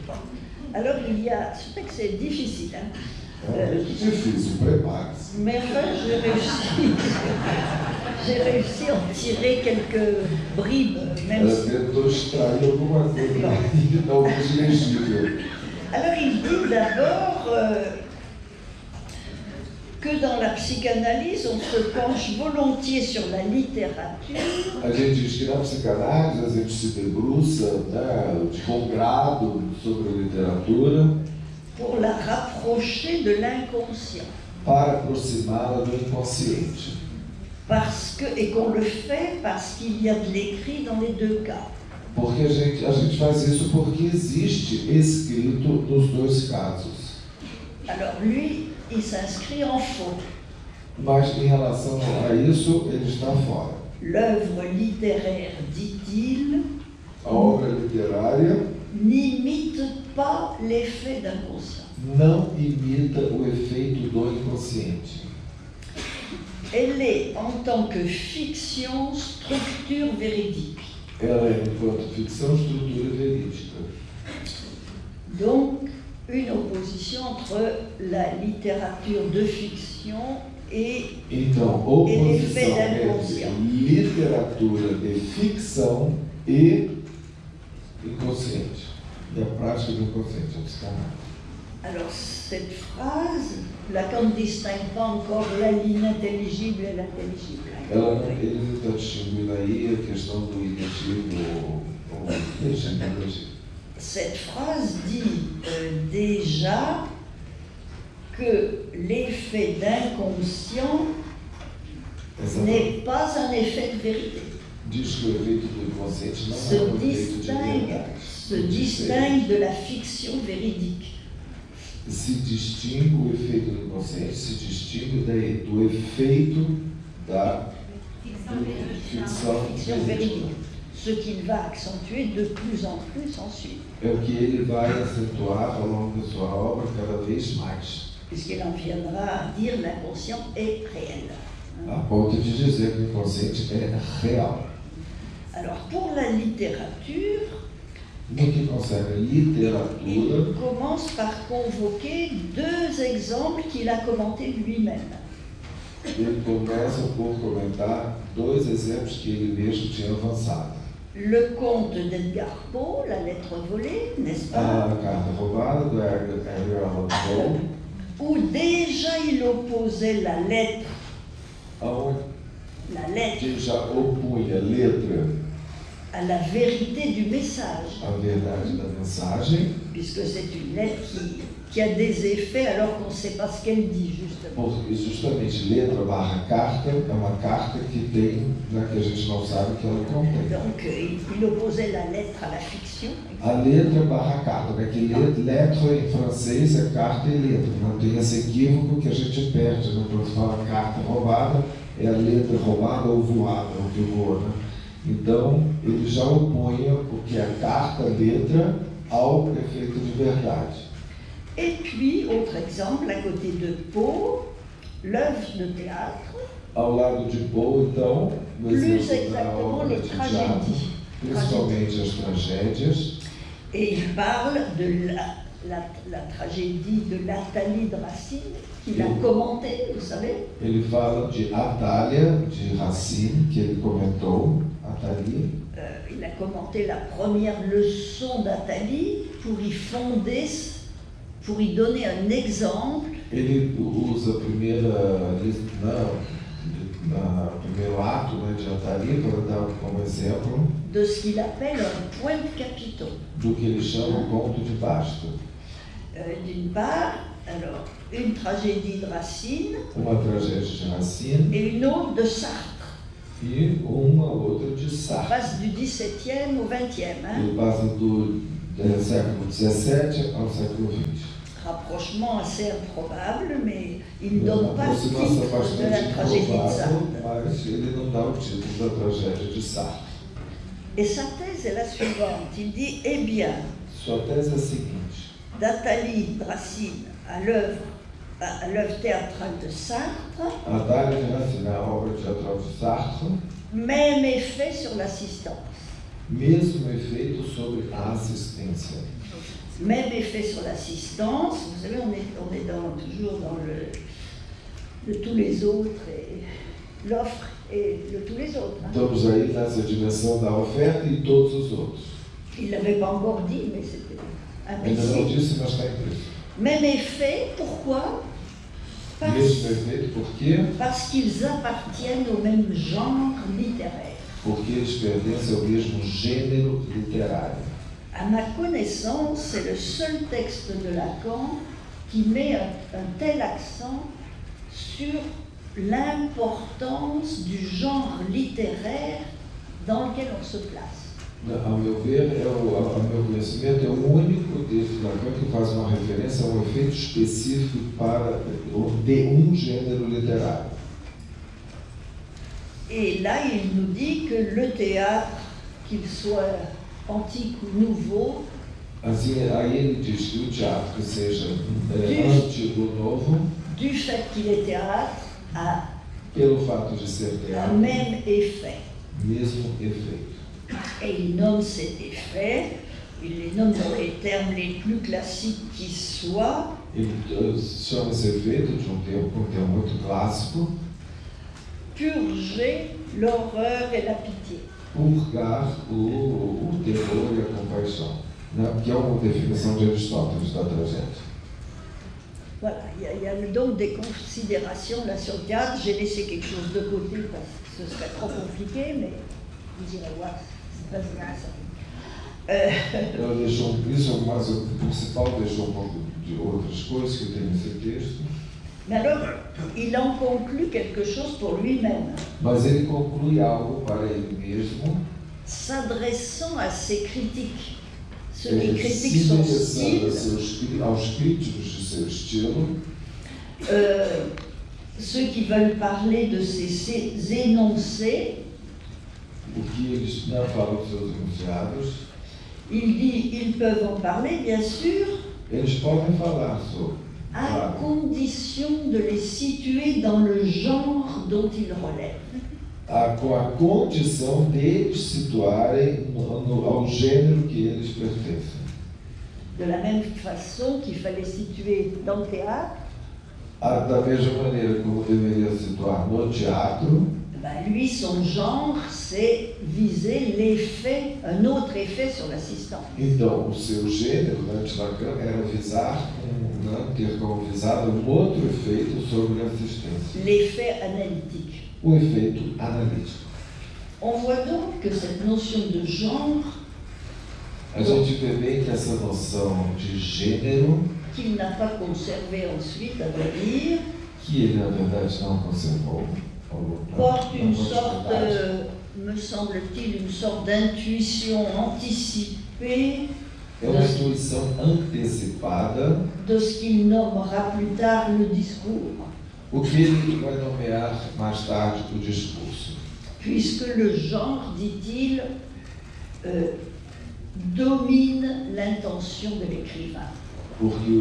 Alors il y a, ce texte est difficile, hein? Difícil, prepare-se. Mais enfin, j'ai réussi à en tirer quelques bribes, même si... tentou extrair alguma coisa talvez legível. Alors il dit d'abord que dans la psychanalyse, on se penche volontiers sur la littérature. A gente diz que na psicanálise a gente se debruça, de bom grado sobre a literatura pour la rapprocher de l'inconscient. Para aproximá-la do inconsciente. Et qu'on le fait parce qu'il y a de l'écrit dans les deux cas. Porque a gente faz isso porque existe escrito nos dois casos. Alors lui, il s'inscrit en faux. Mas em relação a isso, ele está fora. L'œuvre littéraire, dit-il, a obra literária n'imite pas l'effet d'inconscient. Não imita o efeito do inconsciente. Elle est, en tant que fiction, structure véridique. Ela é, enquanto ficção, estrutura verídica. Donc, une opposition entre la littérature de fiction et l'effet d'inconscient. Literatura de ficção e inconsciente. E a prática do inconsciente, Alors, cette phrase, Lacan ne distingue pas encore l'inintelligible et l'intelligible. Ele não está distinguindo aí a questão do intelligible ou intelligible. Cette phrase dit déjà que l'effet d'inconscient n'est pas un effet de vérité. Diz que o efeito do inconsciente não é um efeito de verdade. Se distingue de la fiction véridique. Se distingue o efeito do inconsciente, se distingue do efeito da ficção véridique. Ce qu'il va accentuer de plus en plus ensuite. É o que ele vai acentuar ao longo da sua obra cada vez mais. Puisqu'il en viendra à dire l'inconscient est réel. A ponto de dizer que o inconsciente é real. Alors, pour la littérature, No que concerne literatura, il commence par convoquer deux exemples qu'il a commentés lui-même. Ele começa por comentar dois exemplos que ele mesmo tinha avançado. Le conte d'Edgar Poe, La lettre volée, n'est-ce pas? A carta roubada do Edgar Allan Poe, où déjà il opposait la lettre, que já opunha a letra à la vérité du message, à verdade da mensagem, puisque c'est une lettre qui a des effets alors qu'on ne sait pas ce qu'elle dit, justement. porque justamente letra barra carta é uma carta que tem, né, que a gente não sabe o que ela contém. Donc il opposait la lettre à la fiction. A letra barra carta, né, que letra em francês é carta e letra, não tem esse equívoco que a gente perde, né, quando fala carta roubada, é a letra roubada ou voada, ou que voa, né? Então, ele já opunha o que é a carta, letra, ao efeito de verdade. Et puis, autre exemple, à côté de Poe, l'œuvre de théâtre. Ao lado de Poe, então, o exemplo da obra de teatro, principalmente as tragédias. Et il parle de la tragédie de l'Athalie de Racine, qu'il a commentée, vous savez. Ele fala de Athalia, de Racine, que ele comentou, Athalie. Il a commenté la première leçon d'Athalie pour y fonder, pour y donner un exemple. Ele usa o primeiro ato, né, de Athalie para dar como exemplo de ce qu'il appelle un point de capitaux. Do que ele chama o ponto de basto. D'une part, alors, une tragédie de Racine, uma tragédia de Racine, et une autre de Sartre. E uma outra de Sartre. Passe du XVIIe au XXe. Ele passa do século XVII ao século XX. Rapprochement assez improbable, mais il ne donne pas le titre de la tragédie de Sartre. Mas ele não dá o título da tragédia de Sartre. Et sa thèse est la suivante. Il dit, eh bien, sua thèse é a seguinte: d'Athalie de Racine à l'œuvre théâtrale de Sartre, Athalie de Racine, a obra teatral de Sartre, même effet sur l'assistance. Mesmo efeito sobre a assistência. Même effet sur l'assistance. Vous savez, on est toujours dans le tous les autres et l'offre et le tous les autres. Estamos aí nessa dimensão da oferta e todos os outros. Il ne l'avait pas encore dit, mais c'était implicite. Ainda não disse, mas está implícito. Même effet, pourquoi? Mesmo efeito, por quê? Parce qu'ils appartiennent au même genre littéraire. Porque eles pertencem ao mesmo gênero literário. À ma connaissance, c'est le seul texte de Lacan qui met un tel accent sur l'importance du genre littéraire dans lequel on se place. Ao meu ver, ao meu conhecimento, é o único texto de Lacan que faz uma referência a um efeito específico de gênero literário. Et là, il nous dit que le théâtre, qu'il soit antique ou nouveau, assim, aí ele diz que o teatro, que seja antigo ou novo, du fait qu'il est théâtre, a pelo fato de ser teatro, un même effet. Mesmo efeito. Et il nomme cet effet, il les nomme dans les termes les plus classiques qui soient. Ele chama esse efeito de um termo muito clássico. Purger l'horreur et la pitié. Purgar o terror e a compaixão, né? Que é uma definição de Aristóteles da tragédia. Voilà, il y a donc des considérations là sur le théâtre. J'ai laissé quelque chose de côté parce que ce serait trop compliqué, mais vous irez voir, c'est pas grave ça. Ela deixou isso, mas o principal deixou um pouco de outras coisas que tem nesse texto. Mais alors, il en conclut quelque chose pour lui-même. Mas ele conclui algo para ele mesmo. S'adressant à ses critiques, ceux qui critiquent son style, aos críticos de seu estilo, ceux qui veulent parler de ses énoncés. O que eles não falam dos seus enunciados. Il dit, ils peuvent en parler, bien sûr. Eles podem falar sobre. À condition de les situer dans le genre dont ils relèvent. com a condição deles situarem ao gênero que eles pertencem. De la même façon qu'il fallait situer dans le théâtre, Da mesma maneira como deveria situar no teatro, lui, son genre, c'est viser l'effet, un autre effet sur l'assistant. Então, o seu gênero, antes Lacan, era visar, ter como visado outro efeito sobre a assistência. L'effet analytique. O efeito analítico. On voit donc que cette notion de genre, a gente vê bem que essa noção de gênero, qu'il n'a pas conservé ensuite, à vrai dire, que ele na verdade não conservou, porte une sorte, me semble-t-il, une sorte d'intuition anticipée uma intuição antecipada de ce qu'il nommera plus tard le discours. O que ele vai nomear mais tarde o discurso. Puisque le genre, dit-il, domine l'intention de l'écrivain. Porque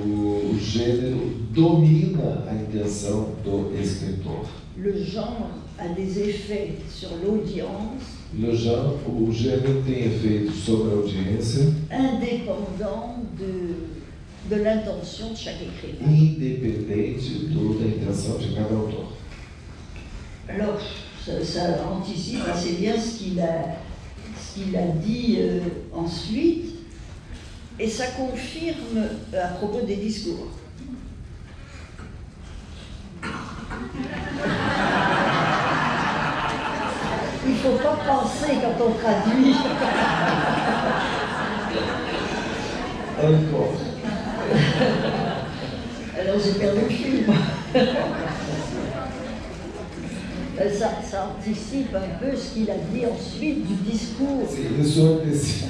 o gênero domina a intenção do escritor. Le genre a des effets sur l'audience. O gênero tem efeitos sobre a audiência, indépendant de l'intention de chaque écrivain. Independente da intenção de cada autor. Alors, ça anticipe assez bien ce qu'il a dit ensuite, et ça confirme à propos des discours. Il ne faut pas penser quand on traduit. Encore. Alors j'ai perdu le film. Ça anticipe un peu ce qu'il a dit ensuite du discours. Sim, isso antecipa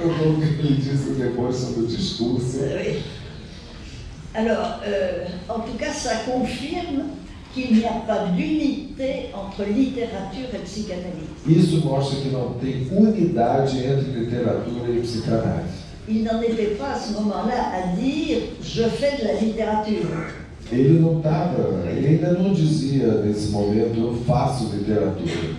o que ele disse depois sobre o discurso. Oui. Alors, en tout cas, ça confirme qu'il n'y a pas d'unité entre littérature et psychanalyse. Isso mostra que não tem unidade entre literatura e psicanálise. Il n'en était pas à ce moment-là à dire « je fais de la littérature ». Ele ainda não dizia nesse momento, eu faço literatura.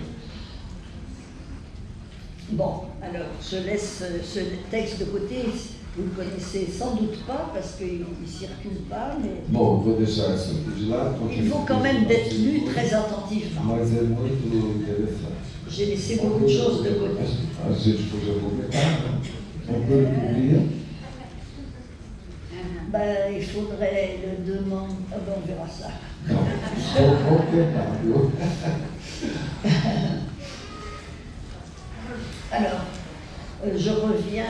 Bon, alors je laisse ce texte de côté, vous ne le connaissez sans doute pas parce qu'il ne circule pas, mais Bom, vou deixar isso aqui de lado. Il faut quand même d'être lu très attentivement. Mas é muito interessante. J'ai laissé beaucoup de choses de côté. A gente podia publicar, on peut le publier. Il faudrait le demander. Ah ben, on verra ça. Não, vamos tentar, viu? Alors, je reviens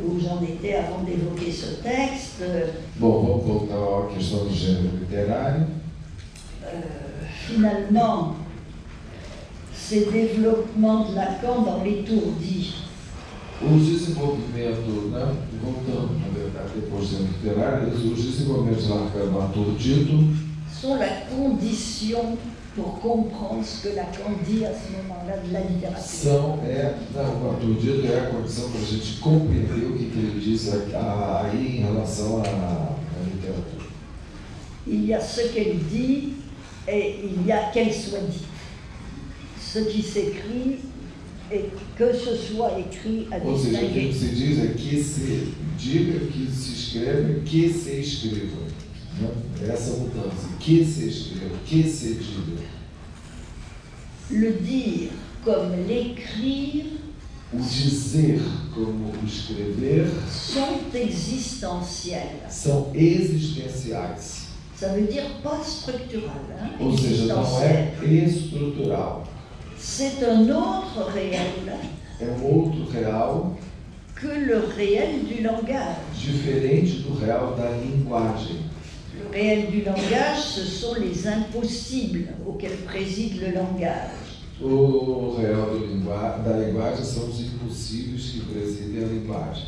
où j'en étais avant d'évoquer ce texte. Bom, vamos voltar à questão do gênero literário. Finalement, ces développements de Lacan dans l'étourdi. Os desenvolvimentos, né, voltando, na verdade, depois do gênero literário, os desenvolvimentos de Lacan no Aturdito sont la condition pour comprendre ce que Lacan dit à ce moment-là de la littérature. O Aturdito é a condição para a gente compreender o que ele diz aí em relação à literatura. Il y a ce qu'elle dit et il y a qu'elle soit dite. Ce qui s'écrit et que ce soit écrit à Ou seja, o distinguer. que se diz é que se diga, que se escreve, que se escreva. Né? Essa mudança, que se escreva, que se diga. Le dire comme l'écrire O dizer como o escrever sont existentiels. são existenciais. Ça veut dire pas structural, hein, Ou seja, não é existentiel. estrutural. C'est un autre réel É outro real que le réel du langage. diferente do real da linguagem. Le réel du langage, ce sont les impossibles auxquels préside le langage. O real da linguagem são os impossíveis que presidem a linguagem.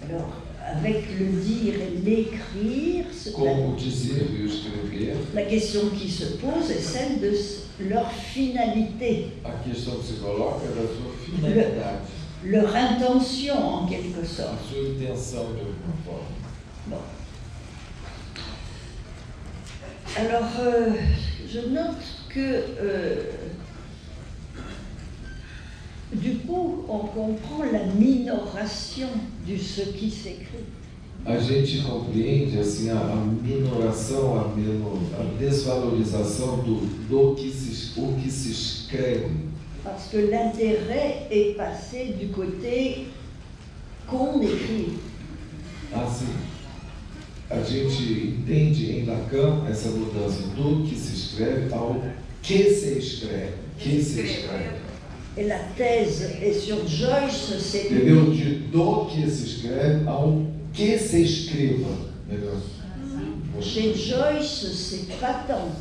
Alors, avec le dire et l'écrire, Como dizer e escrever, la question qui se pose est celle de leur finalité, a questão que se coloca é da sua finalidade, leur intention en quelque a sorte. sua intenção de alguma forma. Bon. Alors, je note que, du coup, on comprend la minoration de ce qui s'écrit. A gente compreende assim, a minoração, a desvalorização do que se escreve. Parce que l'intérêt est passé du côté qu'on écrit. Assim, a gente entende em Lacan essa mudança do que se escreve ao que se escreve. Et la thèse est sur Joyce, c'est... Entendeu? Do que se escreve ao que se escreva. Chez Joyce, c'est patent.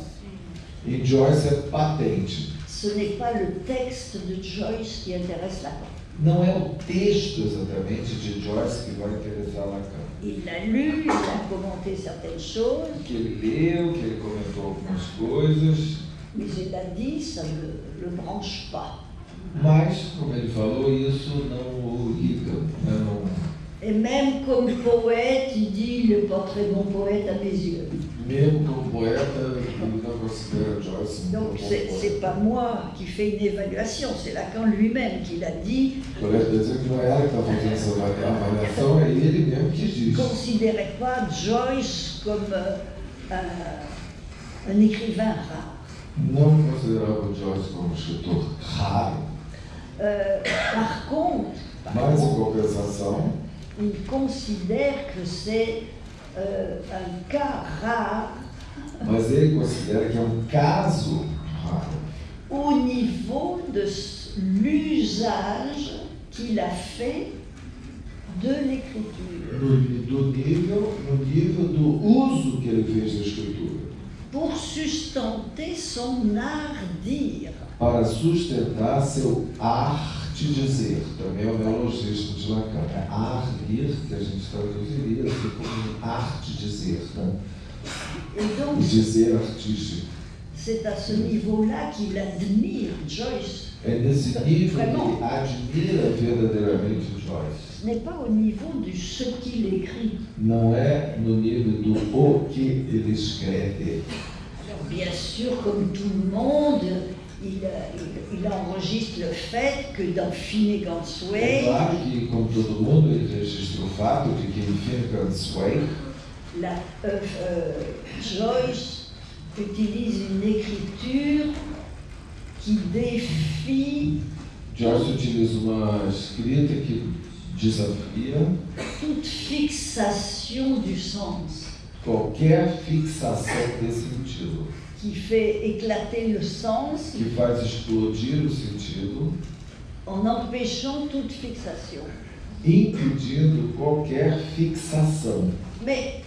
Em Joyce é patente. Ce n'est pas le texte de Joyce qui intéresse Lacan. Não é o texto exatamente de Joyce que vai interessar Lacan. Il l'a lu, il a commenté certaines choses. Que ele leu, que ele comentou algumas coisas. Mais il a dit, ça ne le branche pas. Mas, como ele falou, isso não o liga, né? Não... Et même comme poète, il dit, il n'est pas très bon poète à mes yeux. Mesmo como poeta, ele não considera Joyce Donc, c'est pas moi qui fais une évaluation, c'est Lacan lui-même qui l'a dit. Il ne considérait pas Joyce comme un écrivain rare. Não considerava Joyce como escritor raro. Par contre, mas em compensação, il considère que c'est un cas rare. Mas ele considera que é caso raro. Au niveau de l'usage qu'il a fait de l'écriture. No nível do uso que ele fez da escritura. Pour sustenter son art-dire. Para sustentar seu arte-dizer. Também é o neologismo de Lacan. É art-dire, que a gente traduziria assim como arte-dizer. Né? Et donc, dizer artístico. C'est à ce niveau-là qu'il admire Joyce. É nesse nível que ele admira verdadeiramente Joyce. Ce n'est pas au niveau de ce qu'il écrit. Não é no nível do o que ele escreve. Alors, bien sûr, comme tout le monde, il enregistre le fait que dans Finnegan's Wake, é claro que, como todo mundo, ele registra o fato de que em Finnegan's Wake, Joyce utilise une écriture qui défie. Joyce utiliza uma escrita que desafia toute fixation du sens. Qualquer fixação de sentido. Qui fait éclater le sens. Que faz explodir o sentido. En empêchant toute fixation. Impedindo qualquer fixação. Mais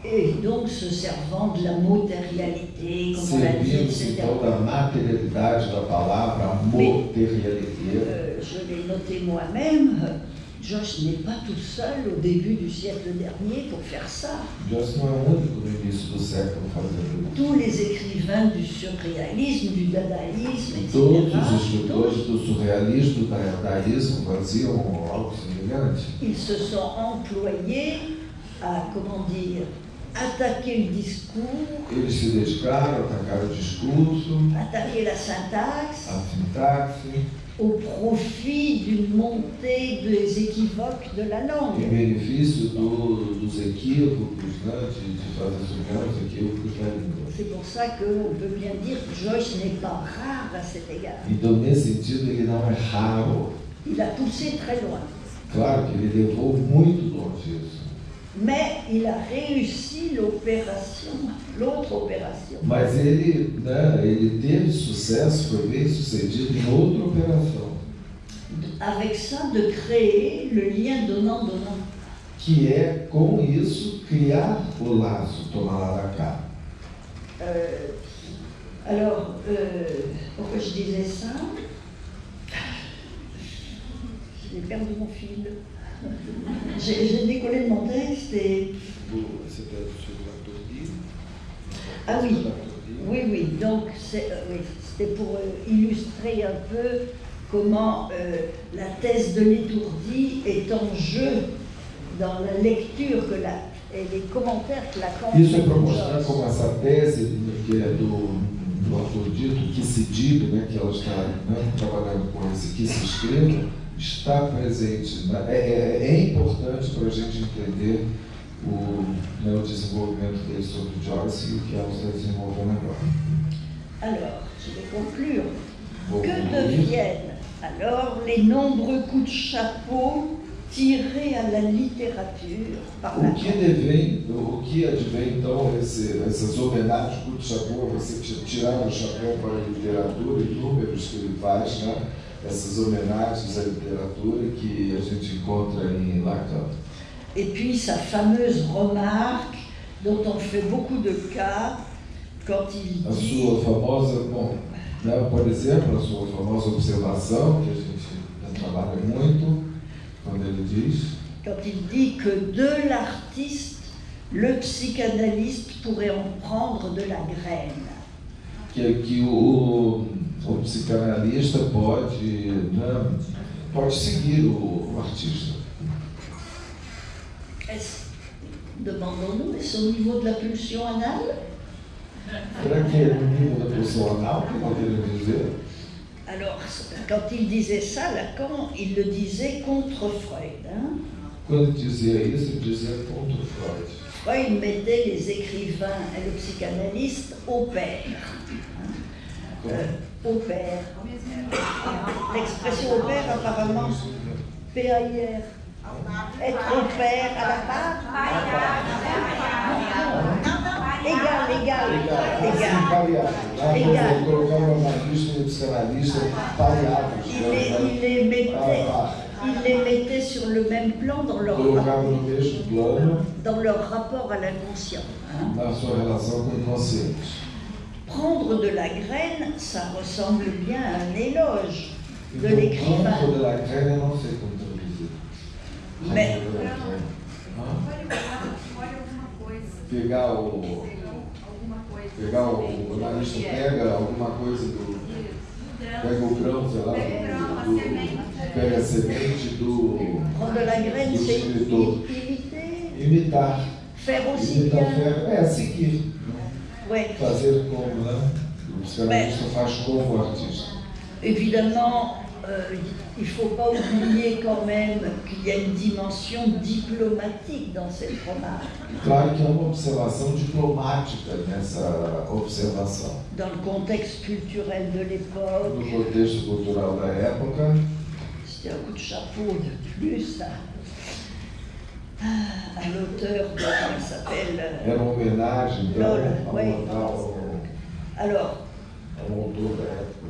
et donc se servant de la matérialité, comme on l'a dit, etc. Então da materialidade da palavra, a materialité. Je l'ai noté moi-même. Joyce n'est pas tout seul au début du siècle dernier pour faire ça. Joyce não é o único no início do século fazendo isso. Tous les écrivains du surréalisme, du dadaïsme, etc. Todos os escritores do surrealismo, do dadaísmo faziam algo semelhante. Ils se sont employés à, comment dire, attaquer le discours, eles se dedicaram a atacar o discurso, attaquer la syntaxe, a sintaxe, au profit d'une montée des équivoques de la langue. Em benefício dos equívocos, né, de fazer superar os equívocos da língua. C'est pour ça qu'on peut bien dire que Joyce n'est pas rare à cet égard. Então, nesse sentido, ele não é raro. Il a poussé très loin. Claro que ele levou muito longe isso. Mais il a réussi l'opération, l'autre opération. Mas ele, né, ele teve sucesso, foi bem sucedido em outra operação. Avec ça, de créer le lien donnant-donnant. Que é, com isso, criar o laço, tomar lá da cá. Alors, pourquoi je disais ça? J'ai perdu mon fil. J'ai décollé de mon texte et... Ah oui, oui, donc c'était pour illustrer un peu comment la thèse de l'étourdi est en jeu dans la lecture que et les commentaires que Lacan Isso é para mostrar como essa tese que é do autor dito, Quisidido, né, que ela está, né, trabalhando com esse que se escreva, está presente. Né, é importante para a gente entender né, o desenvolvimento dele sobre Joyce e o que ela está desenvolvendo agora. Alors, je vais conclure. Que deviennent alors les nombreux coups de chapeau tirés à la littérature par Lacan? O que advém então essas homenagens, coups de chapeau, você tirar o chapéu para a literatura, inúmeros que ele faz, né? Essas homenagens à literatura que a gente encontra em Lacan. Et puis sa fameuse remarque dont on fait beaucoup de cas quand il dit... A sua famosa, bom, né, por exemplo, a sua famosa observação, que a gente trabalha muito, quando ele diz... Quand il dit que de l'artiste, le psychanalyste pourrait en prendre de la graine. Que o psicanalista pode, né, pode seguir o artista. Demandons-nous, est-ce au niveau de la pulsion anale? Será que é no nível da pulsão anal que nós queremos dizer? Alors, quand il disait ça, Lacan, il le disait contre Freud. Hein? Quando il dizia isso, il dizia contre Freud. Freud mettait les écrivains et le psychanalyste au pair. Hein? Au pair. L'expression au pair, apparemment, PAIR. Être au pair à la part? Égal. Colocar o analista e o psicanalista pareados. Il les mettait sur le même plan dans leur rapport à l'inconscient. Hein? Na sua relação com o inconsciente. Prendre de la graine, ça ressemble bien à un éloge de l'écrivain. Prendre de la graine, eu não sei como traduzir. Mais pegar o analista pega alguma coisa pega o grão, sei lá, pega a semente do escritor. Imitar. Faire aussi Imitar, bien. seguir. Ouais. Fazer como, né? O psicanalista faz como o artista. Évidemment, il ne faut pas oublier quand même qu'il y a une dimension diplomatique dans cette remarque. Claro que há uma observação diplomática nessa observação. Dans le contexte culturel de l'époque. No contexto cultural da época. C'était un coup de chapeau de plus à l'auteur de, comment il s'appelle? Era uma homenagem Alors, ao autor da época.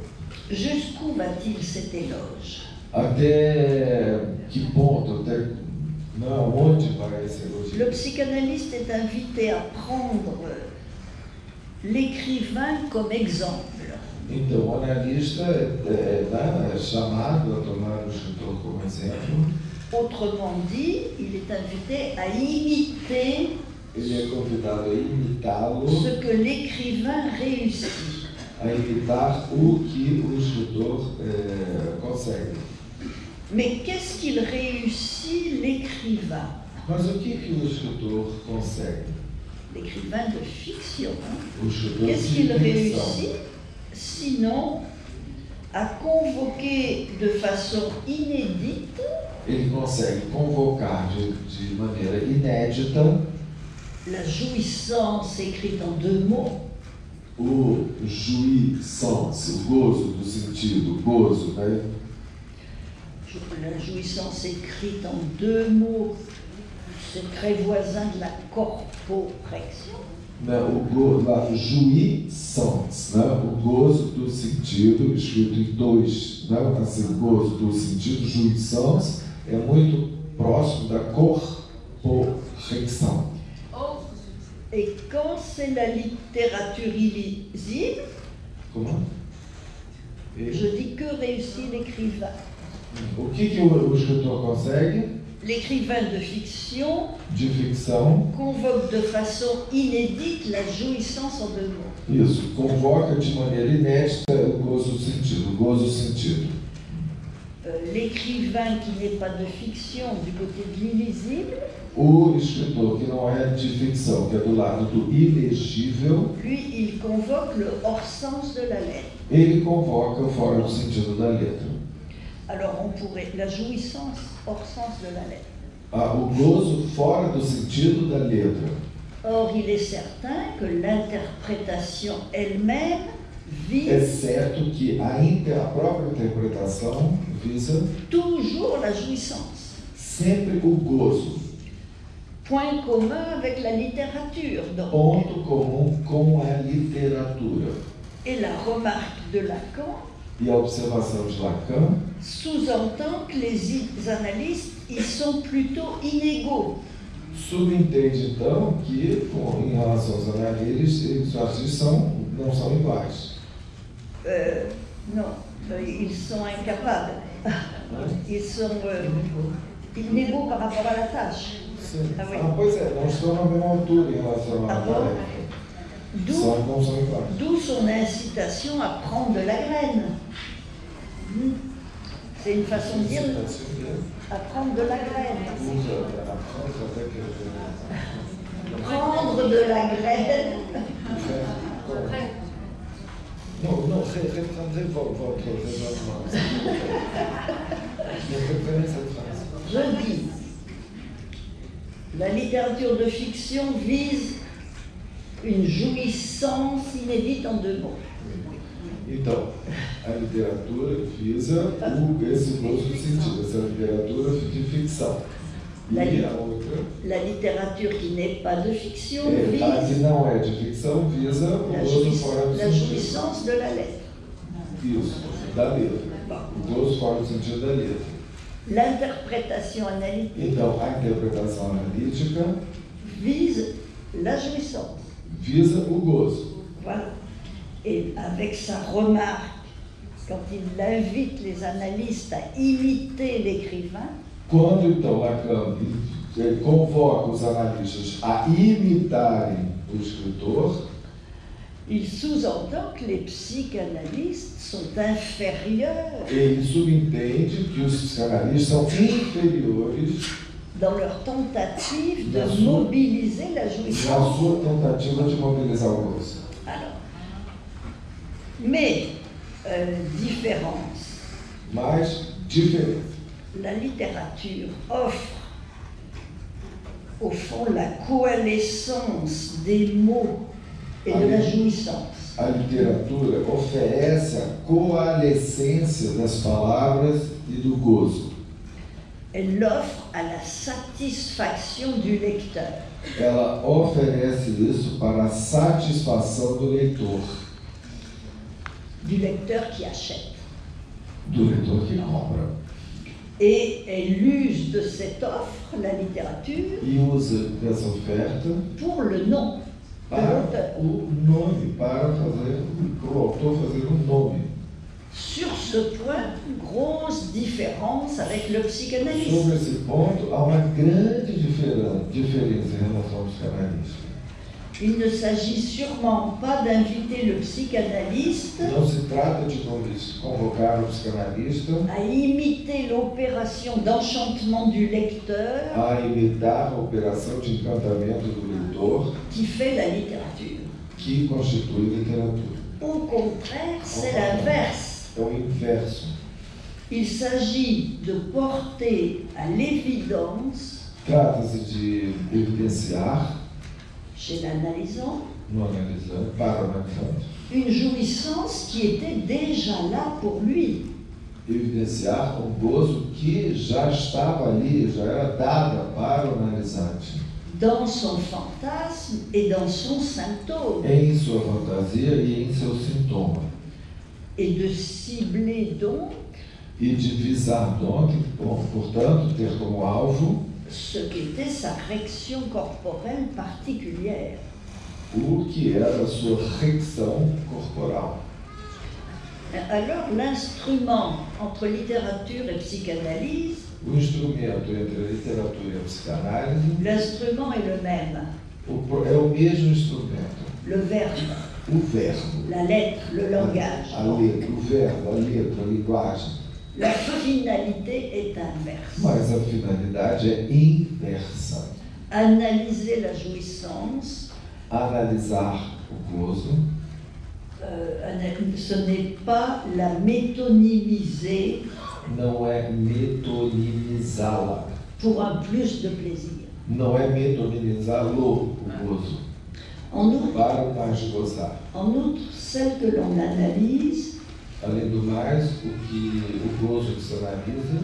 Jusqu'où va-t-il cet éloge? Até que ponto, onde vai esse elogio? Le psychanalyste est invité à prendre l'écrivain comme exemple. Então, o analista é chamado a tomar o escritor como exemplo. Autrement dit, il est invité à imiter Ele é convidado a imitá-lo, ce que l'écrivain réussit. A imitar o que o escritor consegue. Mais qu'est-ce qu'il réussit l'écrivain? Mas o que o escritor consegue? L'écrivain de fiction. O escritor qu'est-ce qu'il réussit? Sinon, à convoquer de façon inédite. Ele consegue convocar de maneira inédita la jouissance écrite en 2 mots. O jouissance, o gozo do sentido, gozo, né? La jouissance écrite en 2 mots, c'est très voisin de la corporection. A jouissance, né? O gozo do sentido, escrito em 2, né? Assim, gozo do sentido, jouissance, é muito próximo da corporeção. Et quand c'est la littérature illisible, comment? Je dis que réussit l'écrivain. O que o escritor consegue? L'écrivain de fiction convoque de façon inédite la jouissance en 2 mots. Isso, convoca de maneira inédita o gozo sentido, l'écrivain qui n'est pas de fiction du côté de l'illisible, o escritor que não é de ficção, que é do lado do ilegível, lui, il convoque le hors-sens de la lettre. ele convoca o fora do sentido da letra. Alors on pourrait, la jouissance hors sens de la lettre. O gozo fora do sentido da letra. Or, il est certain que l'interprétation elle-même vise... É certo que a própria interpretação visa toujours la jouissance. sempre o gozo. Point commun avec la littérature, donc. Ponto comum com a literatura. Et la remarque de Lacan E a observação de Lacan sous-entend que les analystes ils sont plutôt inégaux. Subentende então que, em relação aos analistas, os artistas não são iguais. Non, ils sont incapables. Ils sont inégaux par rapport à la tâche. Ah, oui. Pois é, não estão na mesma altura em relação à tarefa. D'où son incitation à prendre de la graine. C'est une façon de dire à prendre de la graine. Prendre de la graine. Non, reprendrez votre raisonnement. Reprenez cette phrase. Je dis, la littérature de fiction vise une jouissance inédite en 2 mots. Então, a literatura visa esse gozo de sentido, essa literatura de ficção. E a outra? La littérature qui n'est pas de fiction vise... A que não é de ficção visa o gozo fora do sentido. La jouissance de la lettre. Isso, da letra. O gozo fora do sentido da letra. L'interprétation analytique. Então, a interpretação analítica vise la jouissance. Visa o gozo. Voilà. Et avec sa remarque, quand il invite les analystes à imiter l'écrivain, quando então Lacan convoca os analistas a imitarem o escritor, il sous-entend que les psychanalystes sont inférieurs. Ele subentende que os psicanalistas são inferiores dans leur tentative de mobiliser la jouissance. Na sua tentativa de mobilizar o gozo. Alors, mais différence. Mais diferente. La littérature offre, au fond, la coalescence des mots et de la jouissance. A literatura oferece a coalescência das palavras e do gozo. Elle offre à la satisfaction du lecteur. Ela oferece isso para a satisfação do leitor. Du lecteur qui achète. Do leitor que compra. Et elle use de cette offre, la littérature, e usa dessa oferta pour le nom para o nome, para o autor fazer um nome. Sur ce point, grosse différence avec le psychanalyste. Sobre esse ponto, há uma grande diferença em relação ao psicanalista. Il ne s'agit sûrement pas d'inviter le psychanalyste Não se trata de convocar o psicanalista à imiter l'opération d'enchantement du lecteur a imitar a operação de encantamento do leitor qui fait la littérature. Que constitui literatura. Au contraire, c'est l'inverse. É o inverso. Il s'agit de porter à l'évidence, trata-se de evidenciar chez l'analysant, no analisante, para o analisante, une jouissance qui était déjà là pour lui. Evidenciar um gozo que já estava ali, já era dada para o analisante. Dans son fantasme et dans son symptôme. Em sua fantasia e em seu sintoma. Et de cibler donc, e de visar donc, portanto, ter como alvo ce qu'était sa réaction corporelle particulière. O que era a sua reação corporal. Alors, l'instrument entre littérature et psychanalyse, o instrumento entre a literatura e a psicanálise, l'instrument est le même. É o mesmo instrumento. Le verbe. O verbo. La lettre, le langage. A letra, o verbo, a letra, a linguagem. La finalité est inverse. Mas a finalidade é inversa. Analyser la jouissance. Analisar o gozo. Ce n'est pas la métonymiser. Não é metonimizá-la. Pour un plus de plaisir. Não é metonimizá-lo, o gozo. Para mais gozar. En outre, celle que l'on analyse. Além do mais, o gozo que se analisa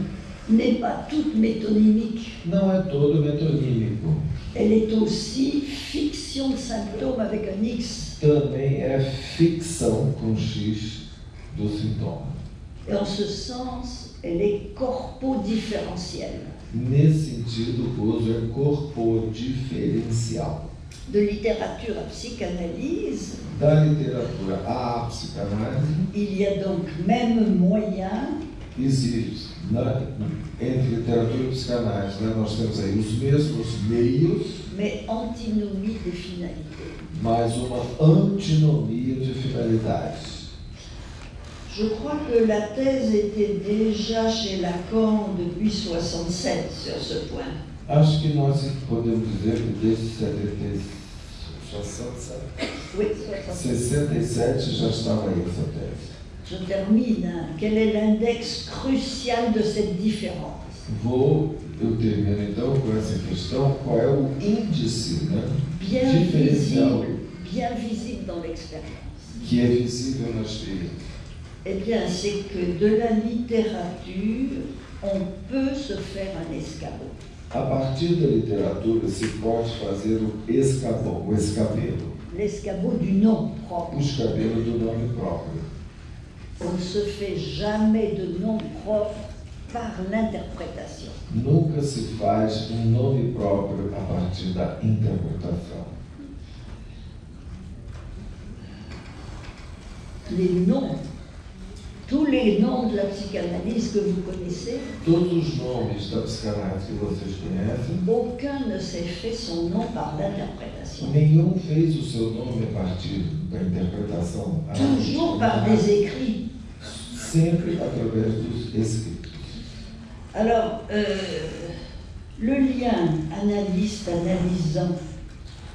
n'est pas toute métonymique. Não é todo metonímico. Elle est aussi fiction de symptômes avec un X. Também é ficção com X do sintoma. Et en ce sens, elle est corpo-différentielle. Nesse sentido, o gozo é corpo-diferencial. De littérature à psychanalyse, da literatura à psicanálise, il y a donc même moyen. Existe, entre literatura e psicanálise, nós temos aí os mesmos meios, mais antinomie de finalité. Mas uma antinomia de finalidades. Je crois que la thèse était déjà chez Lacan depuis 67 sur ce point. Acho que nós podemos dizer que desde 67 já estava aí essa tese. Je termine. Quel est l'index crucial de cette différence? Eu termino então com essa questão, qual é o índice, bien diferencial visible dans l'expérience. Que é visível na experiência. Eh bien, c'est que de la littérature, on peut se faire un escabeau. A partir da literatura se pode fazer o escabelo. L'escabeau du nom propre. O escabelo do nome próprio. On ne se fait jamais de nom propre par l'interprétation. Nunca se faz nome próprio a partir da interpretação. Les noms, tous les noms de la psychanalyse que vous connaissez, todos os nomes da psicanálise que vocês conhecem, aucun ne s'est fait son nom par l'interprétation. Nenhum fez o seu nome a partir da interpretação. Toujours par des écrits. Sempre através dos escritos. Alors, le lien analyste-analysant.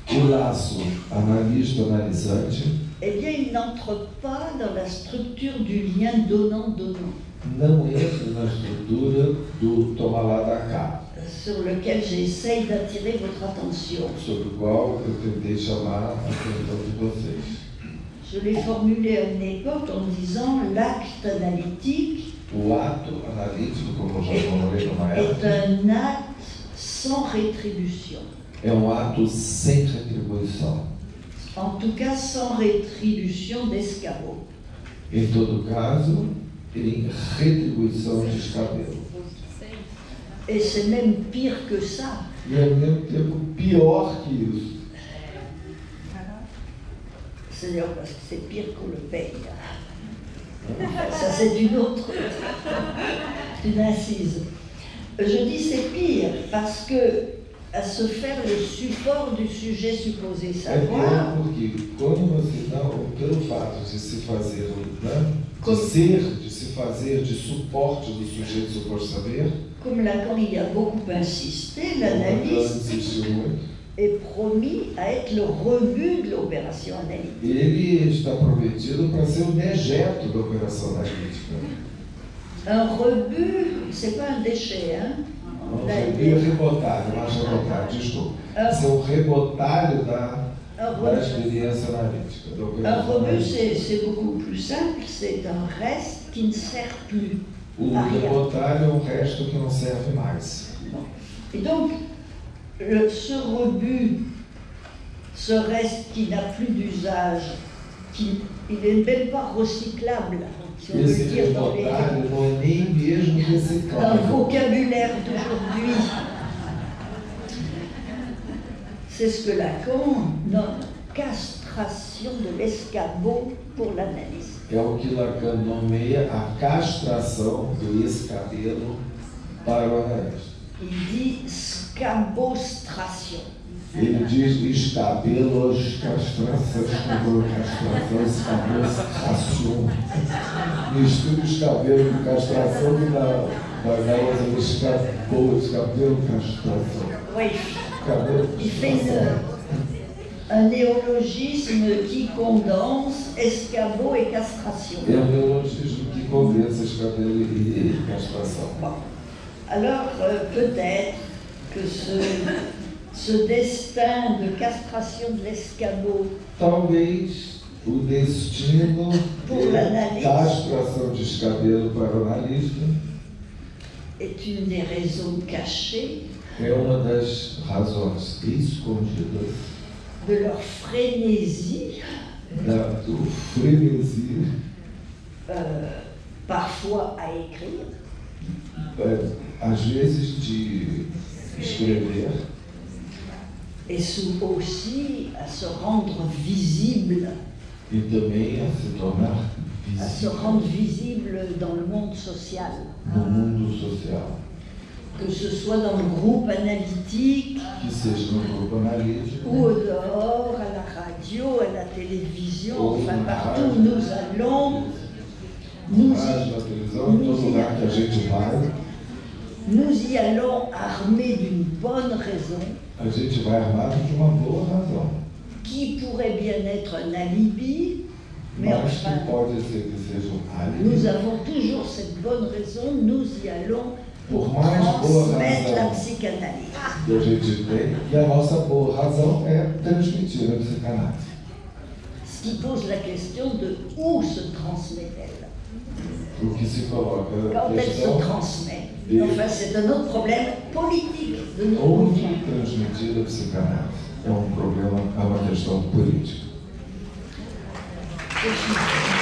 O laço analista-analisante. Eh bien, il n'entre pas dans la structure du lien donnant-donnant. Não entra na estrutura do toma lá da cá. Sur lequel j'essaye d'attirer votre attention. Sobre o qual eu tentei chamar a atenção de vocês. Je l'ai formulé à une époque en disant l'acte analytique. O ato analítico, como eu já falei numa época, est un acte sans rétribution. É ato sem retribuição. En tout cas, sans rétribution d'escabeau. Em todo caso, em retribuição de escabelo. Et c'est même pire que ça. E ao mesmo tempo pior que isso. C'est-à-dire parce que c'est pire qu'on le paye. Ça, c'est une autre, une incise. Je dis c'est pire parce que à se faire le support du sujet supposé savoir. É pior porque quando você dá, pelo fato de se fazer, de se fazer de suporte do sujeito suposto saber. Comme Lacan y a beaucoup insisté, l'analyste est promis à être le rebut de l'opération analytique. Ele está prometido para ser o dejeto da operação analítica. Un rebut, c'est pas un déchet, hein? Rebotalho, mais rebotalho, desculpa. Isso é rebotalho da experiência analítica. Un rebut, c'est beaucoup plus simple, c'est un reste qui ne sert plus. O rebotalho é resto que não serve mais. Et donc, ce rebut, ce reste qui n'a plus d'usage, il n'est même pas recyclable. Si on veut le dire dans le vocabulaire d'aujourd'hui. C'est ce que Lacan nomme castration de l'escabeau pour l'analyse. É o que Lacan nomeia a castração do escabelo para o analista. il dit scabostration. Ele diz escabelos, castração, escabelos, mistura escabelo com castração e na outra escabelo, castração. Oui, il fait un néologisme qui condense escabeau et castration. É um neologismo que condensa escabelo e castração. Bon. Alors, peut-être que ce destin de castration de l'escabeau talvez o destino de castração de escabelo para o analista est une des raisons cachées é uma das razões escondidas de leur frénésie, do frenesi, parfois à écrire, às vezes de escrever, et aussi à se rendre visible, e também a se tornar à se rendre visible dans le monde social. No mundo social. Que ce soit dans le groupe analytique, que seja no grupo analítico, ou au dehors, à la radio, à la télévision, enfin partout où nous allons, nous y allons armés d'une bonne raison, a gente vai armado de uma boa razão, qui pourrait bien être un alibi, mais mas enfin, que pode ser que seja alibi. Nous avons toujours cette bonne raison, nous y allons por mais boa transmettre la razão psychanalyse. que a gente tem, e a nossa boa razão é transmitir a psicanálise. Ce qui pose la question de où se transmet-elle? O que se coloca Quand a elle se questão transmet. de Enfin, c'est un autre problème politique de notre onde temps. transmitir a psicanálise. É um problema, é uma questão política. Je suis-